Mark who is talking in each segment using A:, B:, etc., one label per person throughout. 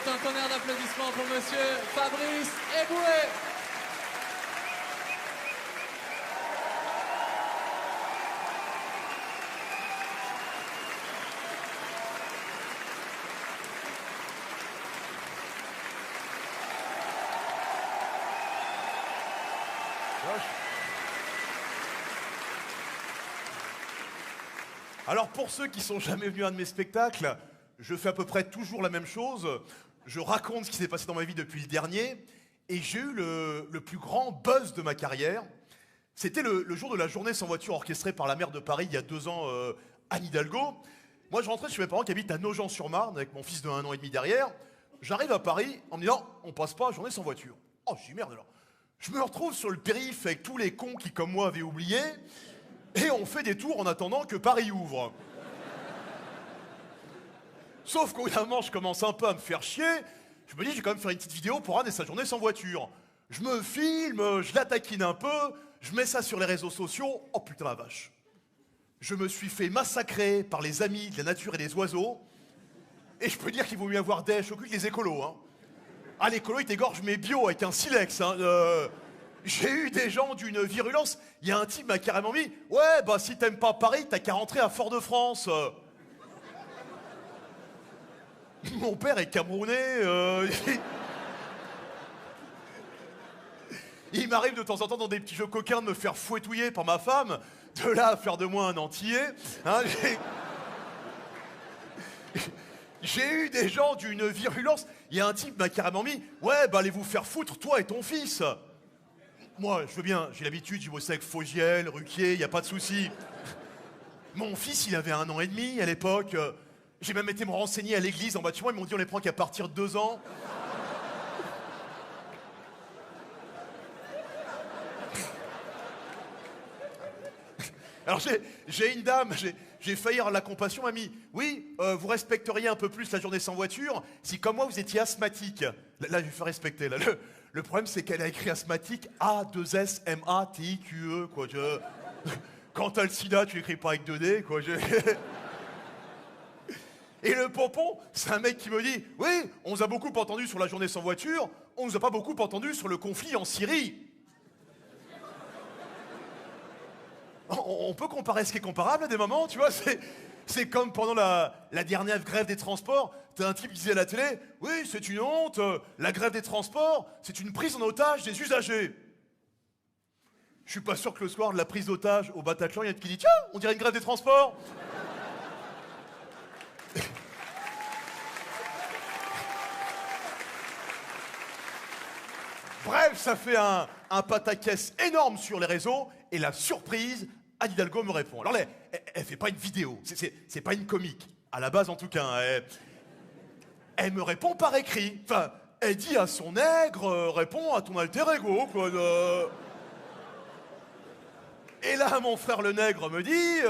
A: un tonnerre d'applaudissements pour monsieur Fabrice Eboué.
B: Alors pour ceux qui sont jamais venus à un de mes spectacles, je fais à peu près toujours la même chose. Je raconte ce qui s'est passé dans ma vie depuis le dernier et j'ai eu le plus grand buzz de ma carrière. C'était le jour de la journée sans voiture orchestrée par la maire de Paris il y a 2 ans, Anne Hidalgo. Moi je rentrais chez mes parents qui habitent à Nogent-sur-Marne avec mon fils de 1 an et demi derrière. J'arrive à Paris en me disant on passe pas la journée sans voiture. Oh je dis merde alors. Je me retrouve sur le périph' avec tous les cons qui comme moi avaient oublié. Et on fait des tours en attendant que Paris ouvre. Sauf qu'au bout d'un moment, je commence un peu à me faire chier. Je me dis, je vais quand même faire une petite vidéo pour Anne et sa journée sans voiture. Je me filme, je la taquine un peu, je mets ça sur les réseaux sociaux. Oh putain la vache. Je me suis fait massacrer par les amis de la nature et des oiseaux. Et je peux dire qu'il vaut mieux avoir des choculs que les écolos. Hein. Ah, l'écolo, il t'égorge mes bio avec un silex. Hein. J'ai eu des gens d'une virulence. Il y a un type m'a carrément mis « Ouais, bah si t'aimes pas Paris, t'as qu'à rentrer à Fort-de-France. » Mon père est camerounais. Il m'arrive de temps en temps dans des petits jeux coquins de me faire fouettouiller par ma femme. De là à faire de moi un antillais. Hein, j'ai eu des gens d'une virulence. Il y a un type m'a carrément mis « Ouais, bah allez vous faire foutre, toi et ton fils. » Moi, je veux bien, j'ai l'habitude, j'ai bossé avec Fogiel, Ruquier, y a pas de souci. Mon fils, il avait 1 an et demi à l'époque. J'ai même été me renseigner à l'église en bas de chez moi, ils m'ont dit on les prend qu'à partir de 2 ans. Alors j'ai une dame, j'ai failli avoir la compassion, elle m'a dit « Oui, vous respecteriez un peu plus la journée sans voiture si comme moi vous étiez asthmatique. » Là, je vais faire respecter. Là. Le problème, c'est qu'elle a écrit asthmatique A-2-S-M-A-T-I-Q-E, quoi. Quand t'as le sida, tu l'écris pas avec 2D, quoi. Et le pompon, c'est un mec qui me dit « Oui, on nous a beaucoup entendu sur la journée sans voiture, on nous a pas beaucoup entendu sur le conflit en Syrie. » On peut comparer ce qui est comparable à des moments, tu vois, c'est comme pendant la dernière grève des transports, t'as un type qui disait à la télé « Oui, c'est une honte, la grève des transports, c'est une prise en otage des usagers. » Je suis pas sûr que le soir de la prise d'otage au Bataclan, il y a un qui dit « Tiens, on dirait une grève des transports. » Bref, ça fait un pataquès énorme sur les réseaux, et la surprise, Anne Hidalgo me répond. Alors là, elle fait pas une vidéo, c'est pas une comique, à la base en tout cas. Elle me répond par écrit. Enfin, elle dit à son nègre, réponds à ton alter ego, quoi. Et là, mon frère le nègre me dit,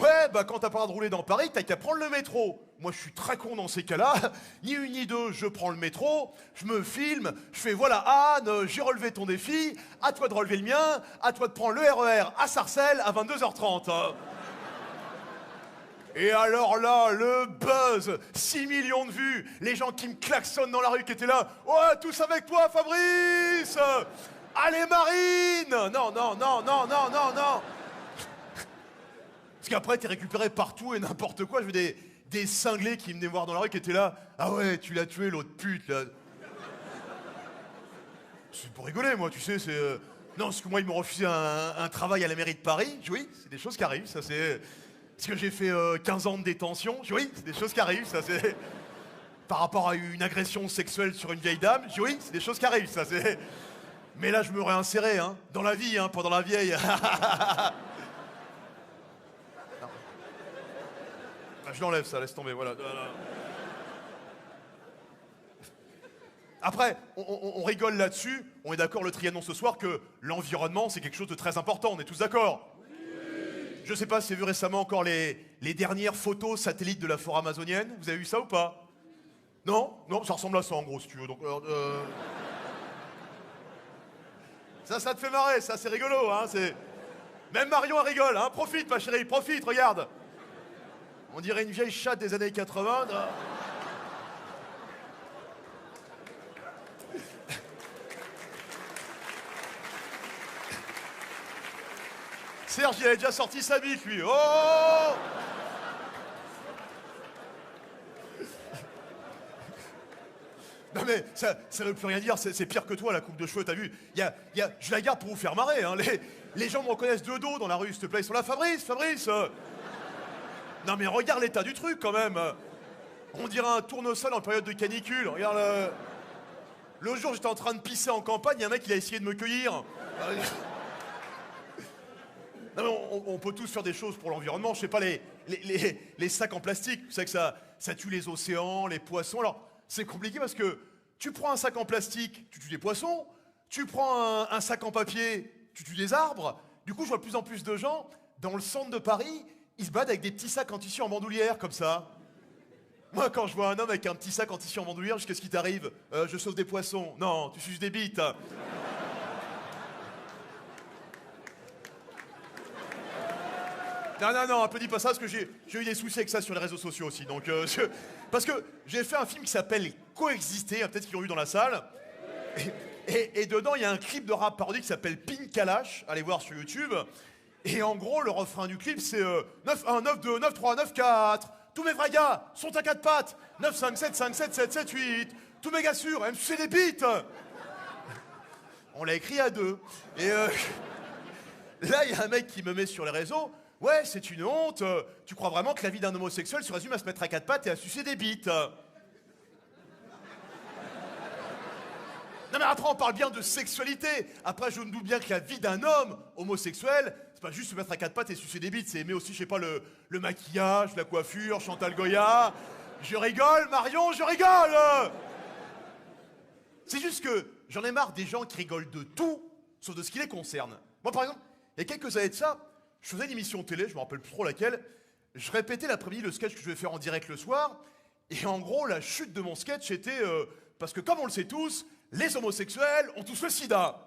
B: ouais, bah quand t'as pas le droit de rouler dans Paris, t'as qu'à prendre le métro. Moi, je suis très con dans ces cas-là. Ni une ni deux, je prends le métro, je me filme, je fais voilà Anne, j'ai relevé ton défi, à toi de relever le mien, à toi de prendre le RER à Sarcelles à 22h30. Et alors là, le buzz, 6 millions de vues, les gens qui me klaxonnent dans la rue qui étaient là, ouais, tous avec toi, Fabrice. Allez, Marine. Non, non, non, non, non, non, non. Parce qu'après, t'es récupéré partout et n'importe quoi. Je veux des cinglés qui venaient me voir dans la rue qui étaient là. Ah ouais, tu l'as tué, l'autre pute, là. C'est pour rigoler, moi, tu sais, c'est... Non, parce que moi, ils m'ont refusé un travail à la mairie de Paris. Oui, c'est des choses qui arrivent, ça, c'est... Parce que j'ai fait 15 ans de détention. Oui, c'est des choses qui arrivent, ça, c'est... Par rapport à une agression sexuelle sur une vieille dame. Oui, c'est des choses qui arrivent, ça, c'est... Mais là, je me réinsérais, hein, dans la vie, hein, pas dans la vieille. Ah, je l'enlève, ça, laisse tomber, voilà. Après, on rigole là-dessus, on est d'accord le Trianon ce soir que l'environnement, c'est quelque chose de très important, on est tous d'accord? Oui. Je sais pas si vous avez vu récemment encore les dernières photos satellites de la forêt amazonienne, vous avez vu ça ou pas? Non? Non, ça ressemble à ça en gros, si tu veux, donc... Ça te fait marrer, ça, c'est rigolo, hein, c'est... Même Marion, elle rigole, hein, profite, ma chérie, profite, regarde. On dirait une vieille chatte des années 80. Serge, il avait déjà sorti sa bite, lui. Oh! Non mais, ça veut plus rien dire, c'est pire que toi, la coupe de cheveux, t'as vu? Je la garde pour vous faire marrer, hein. Les gens me reconnaissent de dos dans la rue, s'il te plaît. Ils sont là, Fabrice. Non mais regarde l'état du truc, quand même. On dirait un tournesol en période de canicule. Regarde, le jour, j'étais en train de pisser en campagne, il y a un mec qui a essayé de me cueillir. Non mais on peut tous faire des choses pour l'environnement. Je sais pas, les sacs en plastique, vous savez que ça tue les océans, les poissons. Alors, c'est compliqué parce que tu prends un sac en plastique, tu tues des poissons. Tu prends un sac en papier, tu tues des arbres. Du coup, je vois de plus en plus de gens, dans le centre de Paris, ils se baladent avec des petits sacs en tissu en bandoulière, comme ça. Moi, quand je vois un homme avec un petit sac en tissu en bandoulière, je dis, qu'est-ce qui t'arrive? Je sauve des poissons. Non, tu suces des bites. Non, applaudis pas ça, parce que j'ai eu des soucis avec ça sur les réseaux sociaux aussi. Donc, parce que j'ai fait un film qui s'appelle Coexister, peut-être qu'ils l'ont vu dans la salle. Et dedans, il y a un clip de rap parodique qui s'appelle Pink Kalash, allez voir sur YouTube. Et en gros, le refrain du clip, c'est 9-1, 9-2, 9-3, 9-4. Tous mes vrais gars sont à 4 pattes. 9-5-7, 5-7, 7-7, 8. Tous mes gars sûrs, aiment sucer des bites. On l'a écrit à 2. Et là, il y a un mec qui me met sur les réseaux. Ouais, c'est une honte. Tu crois vraiment que la vie d'un homosexuel se résume à se mettre à 4 pattes et à sucer des bites? Non mais après, on parle bien de sexualité. Après, je me doute bien que la vie d'un homme homosexuel, c'est pas juste se mettre à 4 pattes et sucer des bites, c'est aimer aussi, je sais pas, le maquillage, la coiffure, Chantal Goya. Je rigole, Marion, je rigole. C'est juste que j'en ai marre des gens qui rigolent de tout, sauf de ce qui les concerne. Moi, par exemple, il y a quelques années de ça, je faisais une émission télé, je me rappelle plus trop laquelle, je répétais l'après-midi le sketch que je vais faire en direct le soir, et en gros, la chute de mon sketch était... parce que comme on le sait tous, les homosexuels ont tous le sida.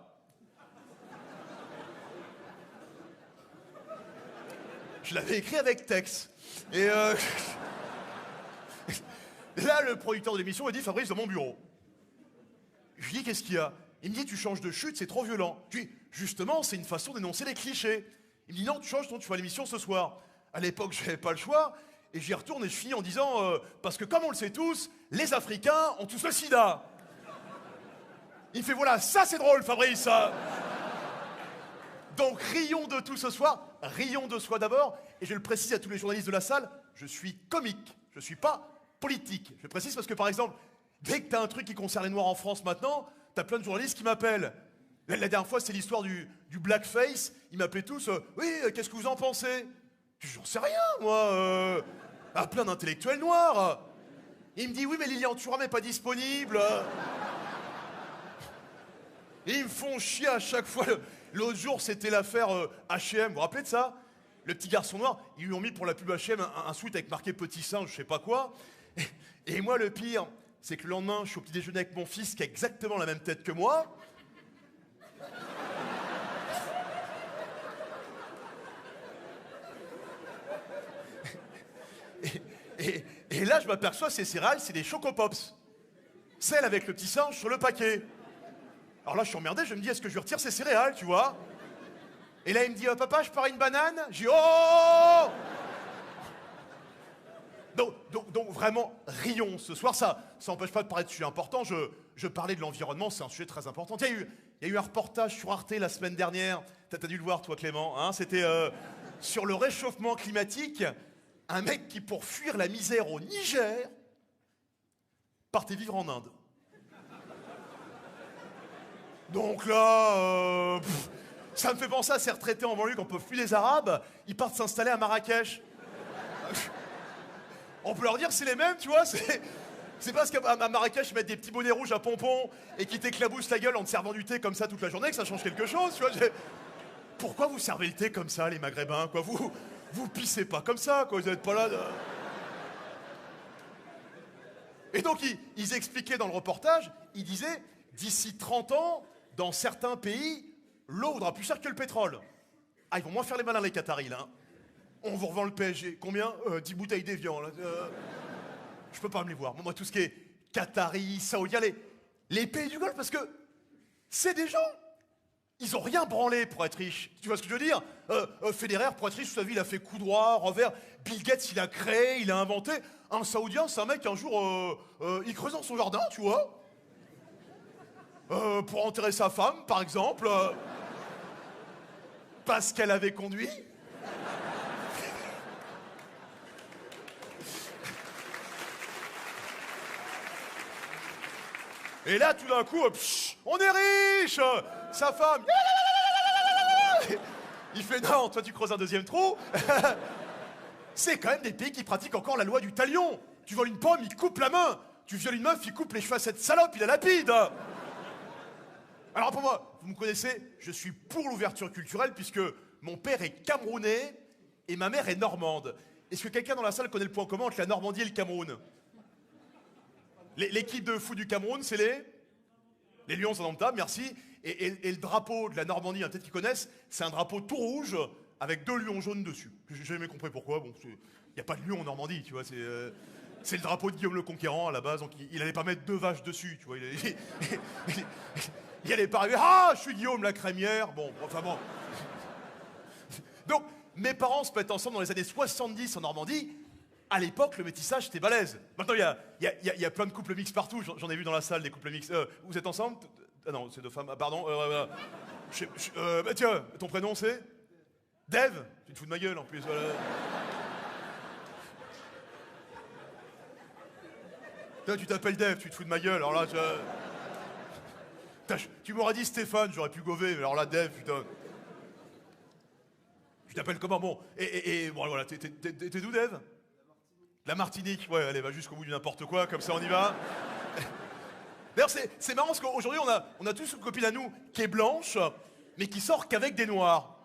B: Je l'avais écrit avec texte. Et là, le producteur de l'émission m'a dit, Fabrice, dans mon bureau. Je lui dis, qu'est-ce qu'il y a? Il me dit, tu changes de chute, c'est trop violent. Je lui dis, justement, c'est une façon d'énoncer les clichés. Il me dit, non, tu changes, tu fais l'émission ce soir. À l'époque, je n'avais pas le choix. Et j'y retourne et je finis en disant, parce que comme on le sait tous, les Africains ont tous le sida. Il me fait, voilà, ça c'est drôle, Fabrice. Donc rions de tout ce soir, rions de soi d'abord. Et je le précise à tous les journalistes de la salle, je suis comique, je ne suis pas politique. Je le précise parce que, par exemple, dès que tu as un truc qui concerne les Noirs en France maintenant, tu as plein de journalistes qui m'appellent. La dernière fois, c'est l'histoire du blackface. Ils m'appelaient tous, oui, qu'est-ce que vous en pensez? J'en sais rien, moi. Plein d'intellectuels noirs. Il me dit, oui, mais Lilian Thuram n'est pas disponible. Et ils me font chier à chaque fois. L'autre jour, c'était l'affaire H&M. Vous vous rappelez de ça? Le petit garçon noir, ils lui ont mis pour la pub H&M un sweat avec marqué petit singe, je sais pas quoi. Et moi, le pire, c'est que le lendemain, je suis au petit déjeuner avec mon fils qui a exactement la même tête que moi. Et là, je m'aperçois, ces céréales, c'est des Choco Pops. Celle avec le petit singe sur le paquet. Alors là, je suis emmerdé, je me dis, est-ce que je retire ces céréales, tu vois? Et là, il me dit, papa, je pars une banane? J'ai dit, oh! Donc vraiment, rions ce soir. Ça n'empêche pas de parler de sujets importants. Je parlais de l'environnement, c'est un sujet très important. Tiens, il y a eu un reportage sur Arte la semaine dernière. T'as dû le voir, toi, Clément. Hein, c'était sur le réchauffement climatique. Un mec qui, pour fuir la misère au Niger, partait vivre en Inde. Donc là, ça me fait penser à ces retraités en banlieue qui n'en peuvent plus des Arabes. Ils partent s'installer à Marrakech. On peut leur dire c'est les mêmes, tu vois. C'est parce qu'à Marrakech, ils mettent des petits bonnets rouges à pompons et qui t'éclaboussent la gueule en te servant du thé comme ça toute la journée, que ça change quelque chose, tu vois. Pourquoi vous servez le thé comme ça, les Maghrébins, quoi? Vous pissez pas comme ça, quoi. Vous n'êtes pas là. Et donc, ils expliquaient dans le reportage, ils disaient, d'ici 30 ans, dans certains pays, l'eau vaudra plus cher que le pétrole. Ah, ils vont moins faire les malins, les Qataris, là. Hein. On vous revend le PSG. Combien 10 bouteilles d'Evian, là. Je peux pas me les voir. Moi, tout ce qui est Qatari, Saoudien, les pays du Golfe, parce que c'est des gens Ils ont rien branlé pour être riches. Tu vois ce que je veux dire? Federer, pour être riche, toute sa vie, il a fait coup droit, revers. Bill Gates, il a créé, il a inventé. Un Saoudien, c'est un mec, un jour, il creuse dans son jardin, tu vois. Pour enterrer sa femme, par exemple. Parce qu'elle avait conduit. Et là, tout d'un coup, on est riche. Sa femme, il fait non, toi tu creuses un deuxième trou. C'est quand même des pays qui pratiquent encore la loi du talion. Tu voles une pomme, il coupe la main. Tu violes une meuf, il coupe les cheveux à cette salope, il la lapide. Alors pour moi, vous me connaissez, je suis pour l'ouverture culturelle puisque mon père est camerounais et ma mère est normande. Est-ce que quelqu'un dans la salle connaît le point commun entre la Normandie et le Cameroun? L'équipe de foot du Cameroun, c'est les Lions indomptables, merci. Et le drapeau de la Normandie, il y en a peut-être qui connaissent, c'est un drapeau tout rouge avec 2 lions jaunes dessus. J'ai jamais compris pourquoi. Bon, il n'y a pas de lion en Normandie, tu vois. C'est le drapeau de Guillaume le Conquérant à la base, donc il allait pas mettre 2 vaches dessus, tu vois. Il allait pas arriver. Ah, je suis Guillaume la crémière. Bon, enfin bon. Donc, mes parents se mettent ensemble dans les années 70 en Normandie. À l'époque, le métissage, c'était balèze. Maintenant, il y a plein de couples mixtes partout. J'en ai vu dans la salle, des couples mixtes. Vous êtes ensemble? Ah non, c'est 2 femmes. Ah, pardon. Bah tiens, ton prénom, c'est Dave? Tu te fous de ma gueule, en plus. Voilà. Toi, tu t'appelles Dave, tu te fous de ma gueule. Alors là, tu m'aurais dit Stéphane, j'aurais pu gover. Mais alors là, Dave, putain. Tu t'appelles comment? Bon, bon, voilà, t'es d'où, Dave? La Martinique, ouais, allez, va jusqu'au bout du n'importe quoi, comme ça on y va. D'ailleurs, c'est marrant parce qu'aujourd'hui, on a tous une copine à nous qui est blanche, mais qui sort qu'avavec des noirs.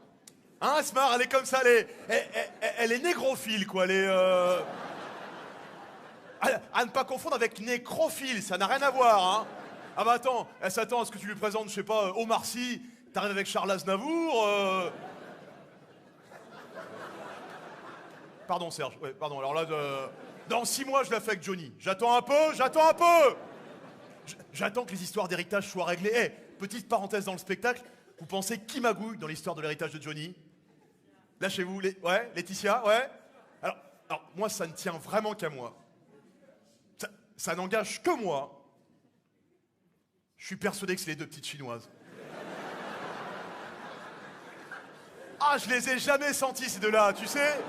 B: Hein, Smart, elle est comme ça, elle est négrophile, quoi, elle est... À ne pas confondre avec nécrophile, ça n'a rien à voir, hein. Ah bah attends, elle s'attend à ce que tu lui présentes, je sais pas, Omar Sy, t'arrives avec Charles Aznavour... Pardon Serge, ouais, pardon, alors là, dans 6 mois je la fais avec Johnny. J'attends un peu. J'attends que les histoires d'héritage soient réglées. Eh, petite parenthèse dans le spectacle, vous pensez qui magouille dans l'histoire de l'héritage de Johnny? Lâchez-vous, ouais, Laetitia, ouais. Alors, moi ça ne tient vraiment qu'à moi. Ça n'engage que moi. Je suis persuadé que c'est les 2 petites chinoises. Ah, je les ai jamais senties ces 2-là, tu sais.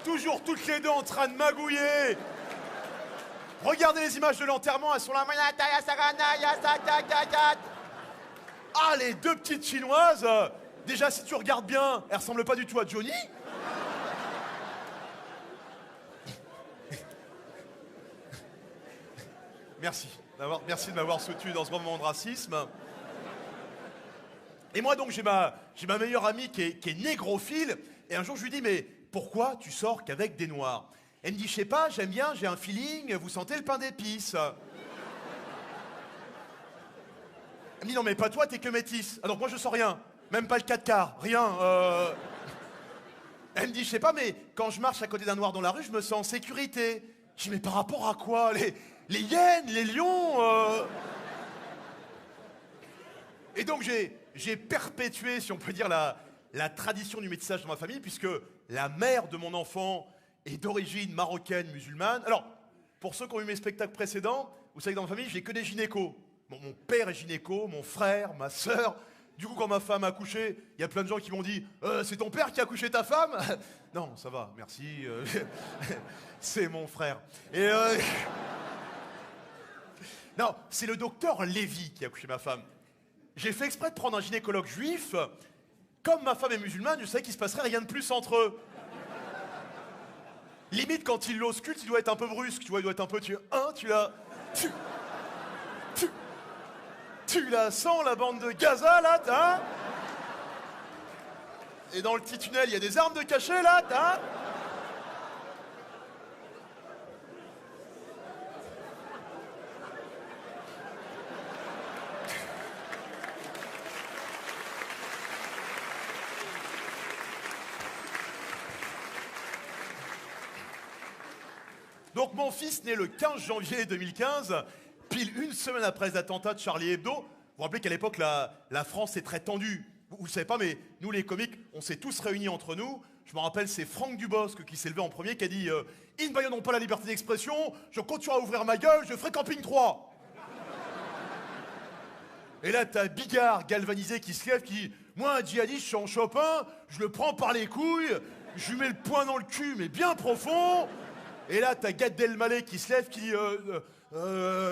B: Toujours toutes les 2 en train de magouiller. Regardez les images de l'enterrement, elles sont là. Ah, les 2 petites chinoises. Déjà, si tu regardes bien, elles ressemblent pas du tout à Johnny. Merci de m'avoir soutenu dans ce moment de racisme. Et moi donc j'ai ma meilleure amie qui est négrophile. Et un jour je lui dis mais pourquoi tu sors qu'avec des noirs? Elle me dit je sais pas, j'aime bien, j'ai un feeling, vous sentez le pain d'épices? Elle me dit non mais pas toi, t'es que métisse. Ah donc moi je sens rien, même pas le 4/4, rien. Elle me dit je sais pas mais quand je marche à côté d'un noir dans la rue je me sens en sécurité. Je dis mais par rapport à quoi? Les hyènes, les lions Et donc j'ai perpétué, si on peut dire, la tradition du métissage dans ma famille, puisque la mère de mon enfant est d'origine marocaine musulmane. Alors, pour ceux qui ont vu mes spectacles précédents, vous savez que dans ma famille, j'ai que des gynécos. Bon, mon père est gynéco, mon frère, ma sœur. Du coup, quand ma femme a accouché, il y a plein de gens qui m'ont dit « C'est ton père qui a accouché ta femme ?» Non, ça va, merci. C'est mon frère. Et non, c'est le docteur Lévy qui a accouché ma femme. J'ai fait exprès de prendre un gynécologue juif. Comme ma femme est musulmane, je savais qu'il se passerait rien de plus entre eux. Limite, quand il l'ausculte, il doit être un peu brusque, tu vois, il doit être un peu... Tu la sens, la bande de Gaza, là, t'as? Et dans le petit tunnel, il y a des armes de cachet, là, t'as? Donc mon fils, né le 15 janvier 2015, pile une semaine après les attentats de Charlie Hebdo, vous rappelez qu'à l'époque, la France est très tendue. Vous ne savez pas, mais nous, les comiques, on s'est tous réunis entre nous. Je me rappelle, c'est Franck Dubosc qui s'est levé en premier, qui a dit ils ne baïonneront pas la liberté d'expression, je continuerai à ouvrir ma gueule, je ferai Camping 3. Et là, t'as Bigard, galvanisé, qui se lève, qui dit moi, un djihadiste, je suis en Chopin, je le prends par les couilles, je lui mets le poing dans le cul, mais bien profond. Et là, t'as Gad Elmaleh qui se lève, qui dit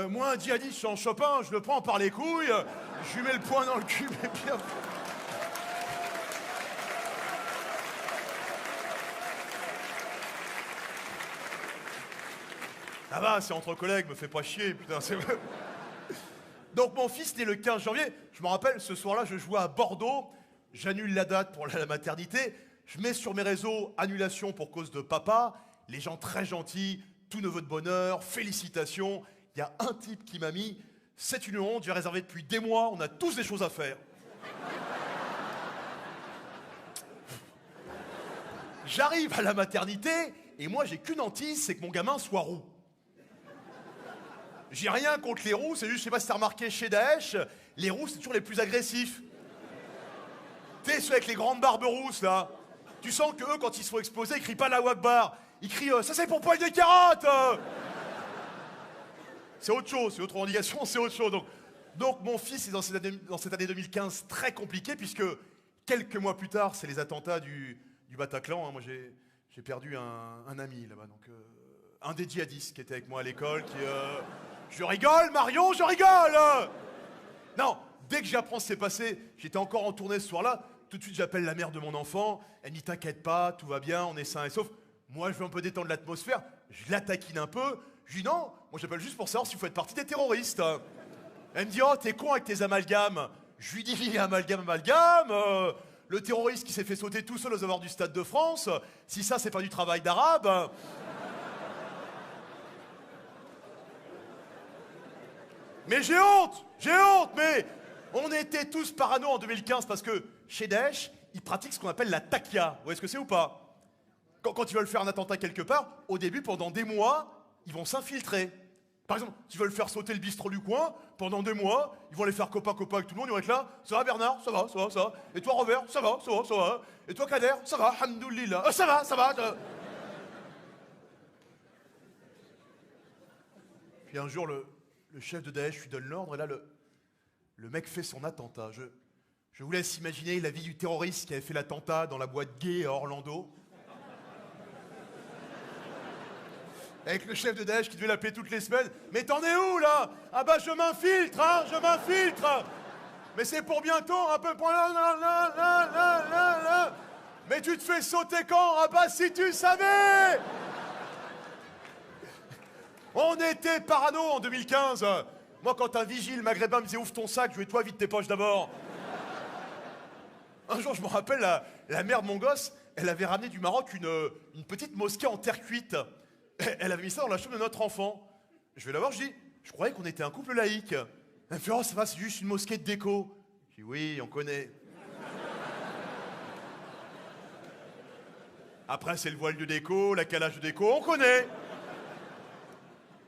B: moi, un djihadiste, je suis en Chopin, je le prends par les couilles, je lui mets le poing dans le cul, mais bien profond. Ah va, c'est entre collègues, me fais pas chier, putain, c'est... Donc mon fils né le 15 janvier, je me rappelle, ce soir-là, je jouais à Bordeaux, j'annule la date pour la maternité, je mets sur mes réseaux annulation pour cause de papa, les gens très gentils, tout neveu de bonheur, félicitations. Il y a un type qui m'a mis, c'est une honte, j'ai réservé depuis des mois, on a tous des choses à faire. J'arrive à la maternité, et moi j'ai qu'une hantise, c'est que mon gamin soit roux. J'ai rien contre les roux, c'est juste, je sais pas si t'as remarqué chez Daesh, les roux c'est toujours les plus agressifs. Tu sais, ceux avec les grandes barbes rousses là. Tu sens que eux, quand ils se font exploser, ils crient pas la Wakbar. Ils crient ça c'est pour poil de carotte. C'est autre chose, c'est autre revendication, c'est autre chose. Donc mon fils est dans cette année 2015 très compliquée, puisque quelques mois plus tard, c'est les attentats du Bataclan. Hein. Moi j'ai perdu un ami là-bas, donc un des djihadistes qui était avec moi à l'école, qui... Je rigole, Marion, je rigole. Non, dès que j'apprends ce qui s'est passé, j'étais encore en tournée ce soir-là, tout de suite j'appelle la mère de mon enfant, elle me dit t'inquiète pas, tout va bien, on est sain et sauf. Moi je veux un peu détendre l'atmosphère, je la taquine un peu, je dis non, moi j'appelle juste pour savoir si vous faites partie des terroristes. Elle me dit oh t'es con avec tes amalgames. Je lui dis amalgame, le terroriste qui s'est fait sauter tout seul aux abords du Stade de France, si ça c'est pas du travail d'arabe. Mais j'ai honte, mais on était tous parano en 2015 parce que chez Daesh, ils pratiquent ce qu'on appelle la taqia. Vous voyez ce que c'est ou pas? Quand ils veulent faire un attentat quelque part, au début, pendant des mois, ils vont s'infiltrer. Par exemple, s'ils veulent faire sauter le bistrot du coin, pendant des mois, ils vont aller faire copain-copain avec tout le monde, ils vont être là. Ça va Bernard? Ça va, ça va, ça va. Et toi Robert? Ça va, ça va, ça va. Et toi Kader? Ça va, hamdoulillah. Ça va, ça va. Puis un jour, le chef de Daesh lui donne l'ordre, et là, le mec fait son attentat. Je vous laisse imaginer la vie du terroriste qui avait fait l'attentat dans la boîte gay à Orlando. Avec le chef de Daesh qui devait l'appeler toutes les semaines. Mais t'en es où, là? Ah bah, je m'infiltre, hein, je m'infiltre. Mais c'est pour bientôt, un peu point là. Mais tu te fais sauter quand? Ah bah, si tu savais! On était parano en 2015. Moi, quand un vigile maghrébin me disait ouvre ton sac, je lui dis toi vide tes poches d'abord. Un jour, je me rappelle, la mère de mon gosse, elle avait ramené du Maroc une petite mosquée en terre cuite. Elle avait mis ça dans la chambre de notre enfant. Je vais la voir, je dis je croyais qu'on était un couple laïque. Elle me fait oh ça va, c'est juste une mosquée de déco. Je dis oui, on connaît. Après, c'est le voile de déco, la calage de déco, on connaît.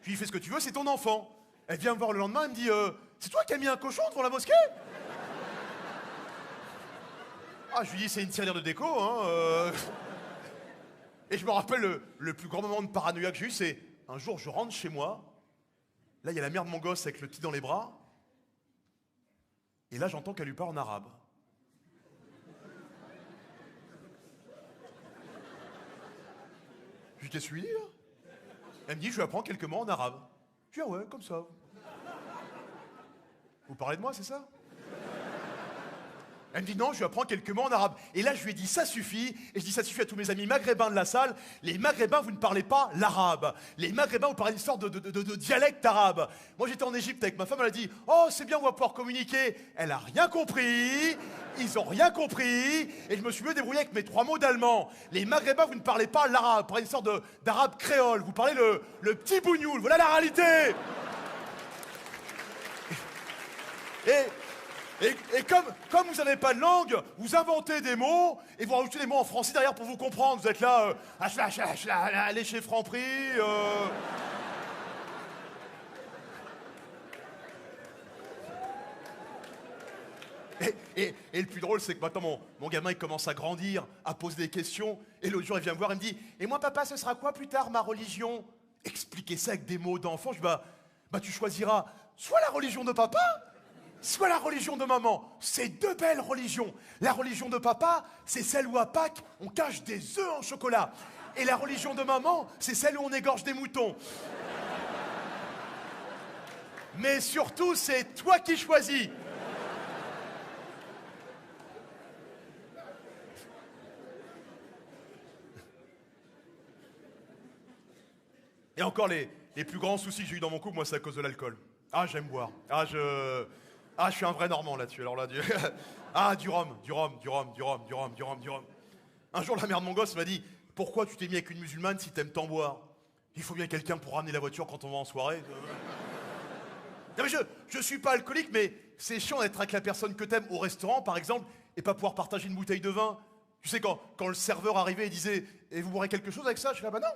B: Je lui dis, fais ce que tu veux, c'est ton enfant. Elle vient me voir le lendemain, elle me dit, c'est toi qui as mis un cochon devant la mosquée? Ah, je lui dis, c'est une tirelire de déco, hein. Et je me rappelle, le plus grand moment de paranoïa que j'ai eu, c'est, un jour, je rentre chez moi, là, il y a la mère de mon gosse avec le petit dans les bras, et là, j'entends qu'elle lui parle en arabe. Je lui dis, qu'est-ce que tu lui dis, là? Elle me dit, je lui apprends quelques mots en arabe. Je dis, ah ouais, comme ça. Vous parlez de moi, c'est ça? Elle me dit, non, je lui apprends quelques mots en arabe. Et là, je lui ai dit, ça suffit. Et je dis, ça suffit à tous mes amis maghrébins de la salle. Les maghrébins, vous ne parlez pas l'arabe. Les maghrébins, vous parlez une sorte de dialecte arabe. Moi, j'étais en Égypte avec ma femme, elle a dit, oh, c'est bien, on va pouvoir communiquer. Elle a rien compris. Ils ont rien compris. Et je me suis mieux débrouillé avec mes 3 mots d'allemand. Les maghrébins, vous ne parlez pas l'arabe. Vous parlez une sorte d'arabe créole. Vous parlez le petit bougnoul. Voilà la réalité. Et comme vous n'avez pas de langue, vous inventez des mots et vous rajoutez des mots en français derrière pour vous comprendre. Vous êtes là, allez chez Franprix. Et le plus drôle, c'est que maintenant, mon gamin, il commence à grandir, à poser des questions. Et l'autre jour, il vient me voir, il me dit, et moi, papa, ce sera quoi plus tard, ma religion? Expliquer ça avec des mots d'enfant, je dis, bah, tu choisiras soit la religion de papa, soit la religion de maman. C'est deux belles religions. La religion de papa, c'est celle où à Pâques, on cache des œufs en chocolat. Et la religion de maman, c'est celle où on égorge des moutons. Mais surtout, c'est toi qui choisis. Et encore, les plus grands soucis que j'ai eu dans mon couple, moi, c'est à cause de l'alcool. Ah, j'aime boire. Je suis un vrai Normand là-dessus. Alors là, du rhum. Un jour, la mère de mon gosse m'a dit, pourquoi tu t'es mis avec une musulmane si t'aimes tant boire? Il faut bien quelqu'un pour ramener la voiture quand on va en soirée. Non mais je suis pas alcoolique, mais c'est chiant d'être avec la personne que t'aimes au restaurant, par exemple, et pas pouvoir partager une bouteille de vin. Tu sais, quand le serveur arrivait et disait, et vous boirez quelque chose avec ça? Je suis là, bah non.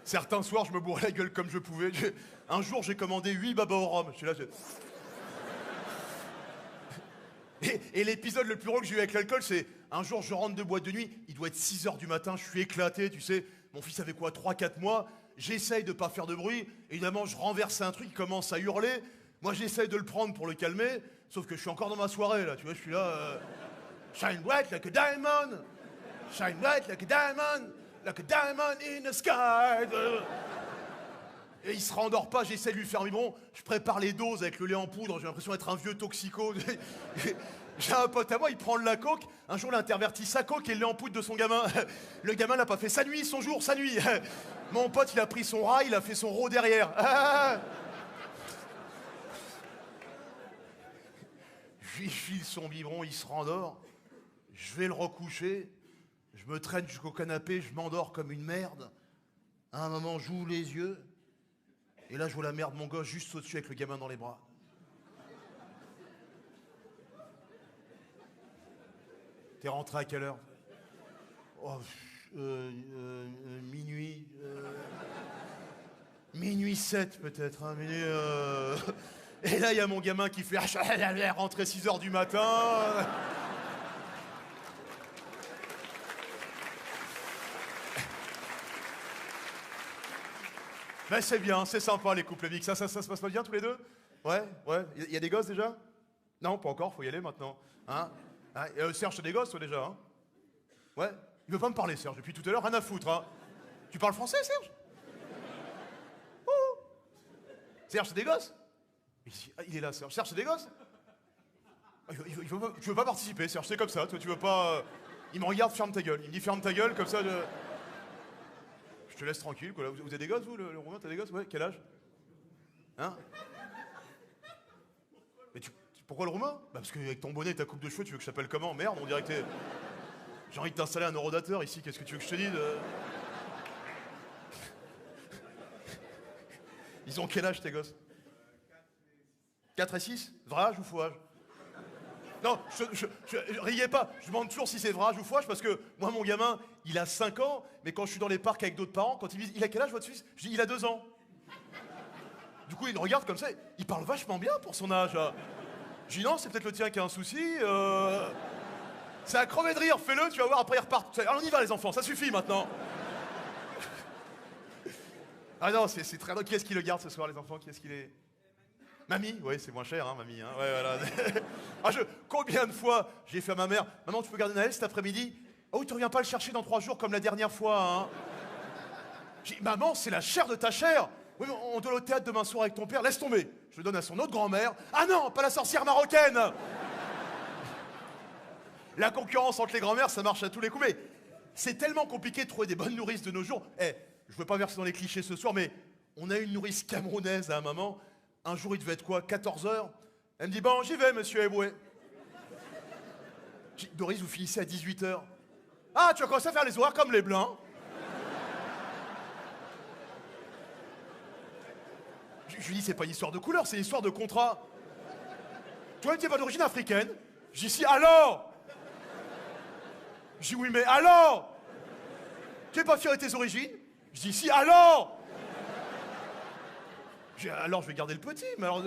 B: Certains soirs, je me bourrais la gueule comme je pouvais. Un jour, j'ai commandé 8 babas au rhum. Je suis là, Et l'épisode le plus drôle que j'ai eu avec l'alcool, c'est un jour, je rentre de boîte de nuit, il doit être 6 h du matin, je suis éclaté, tu sais. Mon fils avait quoi, 3-4 mois. J'essaye de pas faire de bruit. Évidemment, je renverse un truc, il commence à hurler. Moi, j'essaye de le prendre pour le calmer. Sauf que je suis encore dans ma soirée, là. Tu vois, je suis là. Shine bright like a diamond. Shine bright like a diamond. Like a diamond in the sky. Et il se rendort pas, j'essaie de lui faire vibron. Je prépare les doses avec le lait en poudre, j'ai l'impression d'être un vieux toxico. J'ai un pote à moi, il prend de la coke. Un jour, il a interverti sa coke et le lait en poudre de son gamin. Le gamin n'a pas fait sa nuit, son jour, sa nuit. Mon pote, il a pris son rat, il a fait son rot derrière. Je lui file son biberon, il se rendort. Je vais le recoucher. Je me traîne jusqu'au canapé, je m'endors comme une merde. À un moment, j'ouvre les yeux. Et là, je vois la mère de mon gosse juste au-dessus avec le gamin dans les bras. T'es rentré à quelle heure? Oh, minuit. Minuit 7 peut-être. Hein, Et là, il y a mon gamin qui fait rentrer 6 h du matin. Mais c'est bien, c'est sympa les couples mixtes. Ça se passe pas bien tous les deux? Ouais. Il y a des gosses déjà? Non, pas encore, faut y aller maintenant. Hein? Serge, t'as des gosses toi déjà? Hein? Ouais. Il veut pas me parler Serge, depuis tout à l'heure, rien à foutre. Hein? Tu parles français Serge? Oh. Serge, c'est des gosses? Il est là Serge. Serge, c'est des gosses? Tu veux pas participer Serge, c'est comme ça, toi tu veux pas... Il me regarde, ferme ta gueule. Il me dit ferme ta gueule, comme ça... Je te laisse tranquille, quoi. Vous avez des gosses, vous, le Romain? T'as des gosses? Ouais, quel âge? Hein? Mais pourquoi le Romain? Bah parce qu'avec ton bonnet et ta coupe de cheveux, tu veux que je t'appelle comment? Merde, on dirait que t'es... J'ai envie de t'installer un eurodateur ici, qu'est-ce que tu veux que je te dise? Ils ont quel âge, tes gosses? 4 et 6? Vrai âge ou faux âge? Non, riez pas, je demande toujours si c'est vrai âge ou faux âge, parce que moi, mon gamin, il a 5 ans, mais quand je suis dans les parcs avec d'autres parents, quand ils me disent « Il a quel âge, votre fils ?» Je dis « Il a 2 ans. » Du coup, il regarde comme ça, il parle vachement bien pour son âge. Je dis « Non, c'est peut-être le tien qui a un souci. C'est à crever de rire, fais-le, tu vas voir, après ils repartent. Alors on y va les enfants, ça suffit maintenant. » Ah non, c'est très drôle. Qui est-ce qui le garde ce soir, les enfants? Qui est-ce qui les... Mamie, oui, c'est moins cher, hein, mamie. Hein. Ouais, voilà. Combien de fois j'ai fait à ma mère, maman, tu peux garder Naël cet après-midi? Oh, tu reviens pas le chercher dans 3 jours comme la dernière fois, hein. J'ai dit, maman, c'est la chair de ta chair. Oui, mais on doit aller au théâtre demain soir avec ton père, laisse tomber. Je le donne à son autre grand-mère. Ah non, pas la sorcière marocaine. La concurrence entre les grand-mères, ça marche à tous les coups, mais c'est tellement compliqué de trouver des bonnes nourrices de nos jours. Je veux pas verser dans les clichés ce soir, mais on a une nourrice camerounaise à un moment. Un jour, il devait être quoi, 14 h? Elle me dit, bon, j'y vais, monsieur Eboué. Doris, vous finissez à 18 h. Ah, tu as commencé à faire les horaires comme les Blancs? Je lui dis, c'est pas une histoire de couleur, c'est une histoire de contrat. Toi, tu n'es pas d'origine africaine? J'y suis, alors? Je dis oui, mais alors? Tu es pas fier de tes origines? Je dis si, alors? Alors je vais garder le petit, mais alors...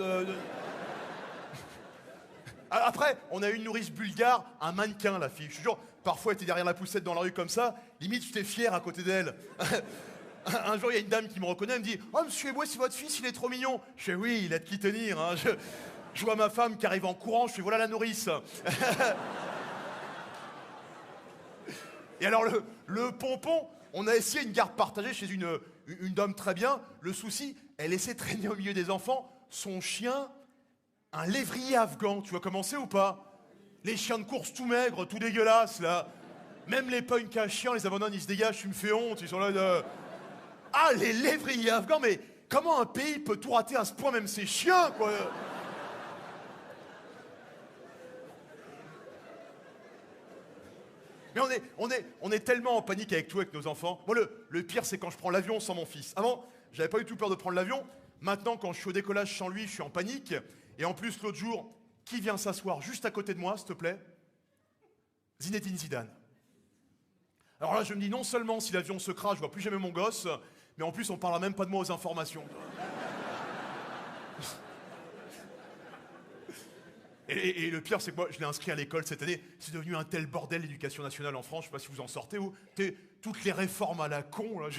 B: Après, on a une nourrice bulgare, un mannequin, la fille. Je te jure, parfois elle était derrière la poussette dans la rue comme ça, limite j'étais fier à côté d'elle. Un jour, il y a une dame qui me reconnaît, elle me dit « Oh, monsieur Eboué, c'est votre fils, il est trop mignon !» Je fais « Oui, il a de qui tenir. Hein. » Je vois ma femme qui arrive en courant, je fais « Voilà la nourrice. » Et alors, le pompon, on a essayé une garde partagée chez une dame très bien. Le souci, elle laissait traîner au milieu des enfants son chien, un lévrier afghan. Tu vois comment c'est ou pas? Les chiens de course tout maigres, tout dégueulasses, là. Même les punks à chiens, les abandonnent, ils se dégagent, tu me fais honte, ils sont là de... Ah, les lévriers afghans, mais comment un pays peut tout rater à ce point, même ses chiens, quoi? Mais on est tellement en panique avec tout, avec nos enfants. Moi, le pire, c'est quand je prends l'avion sans mon fils. Avant, j'avais pas du tout peur de prendre l'avion. Maintenant, quand je suis au décollage sans lui, je suis en panique. Et en plus, l'autre jour, qui vient s'asseoir juste à côté de moi, s'il te plaît? Zinedine Zidane. Alors là, je me dis, non seulement si l'avion se crache, je vois plus jamais mon gosse, mais en plus, on parlera même pas de moi aux informations. Et le pire, c'est que moi, je l'ai inscrit à l'école cette année. C'est devenu un tel bordel, l'éducation nationale en France. Je sais pas si vous en sortez ou... Toutes les réformes à la con, là.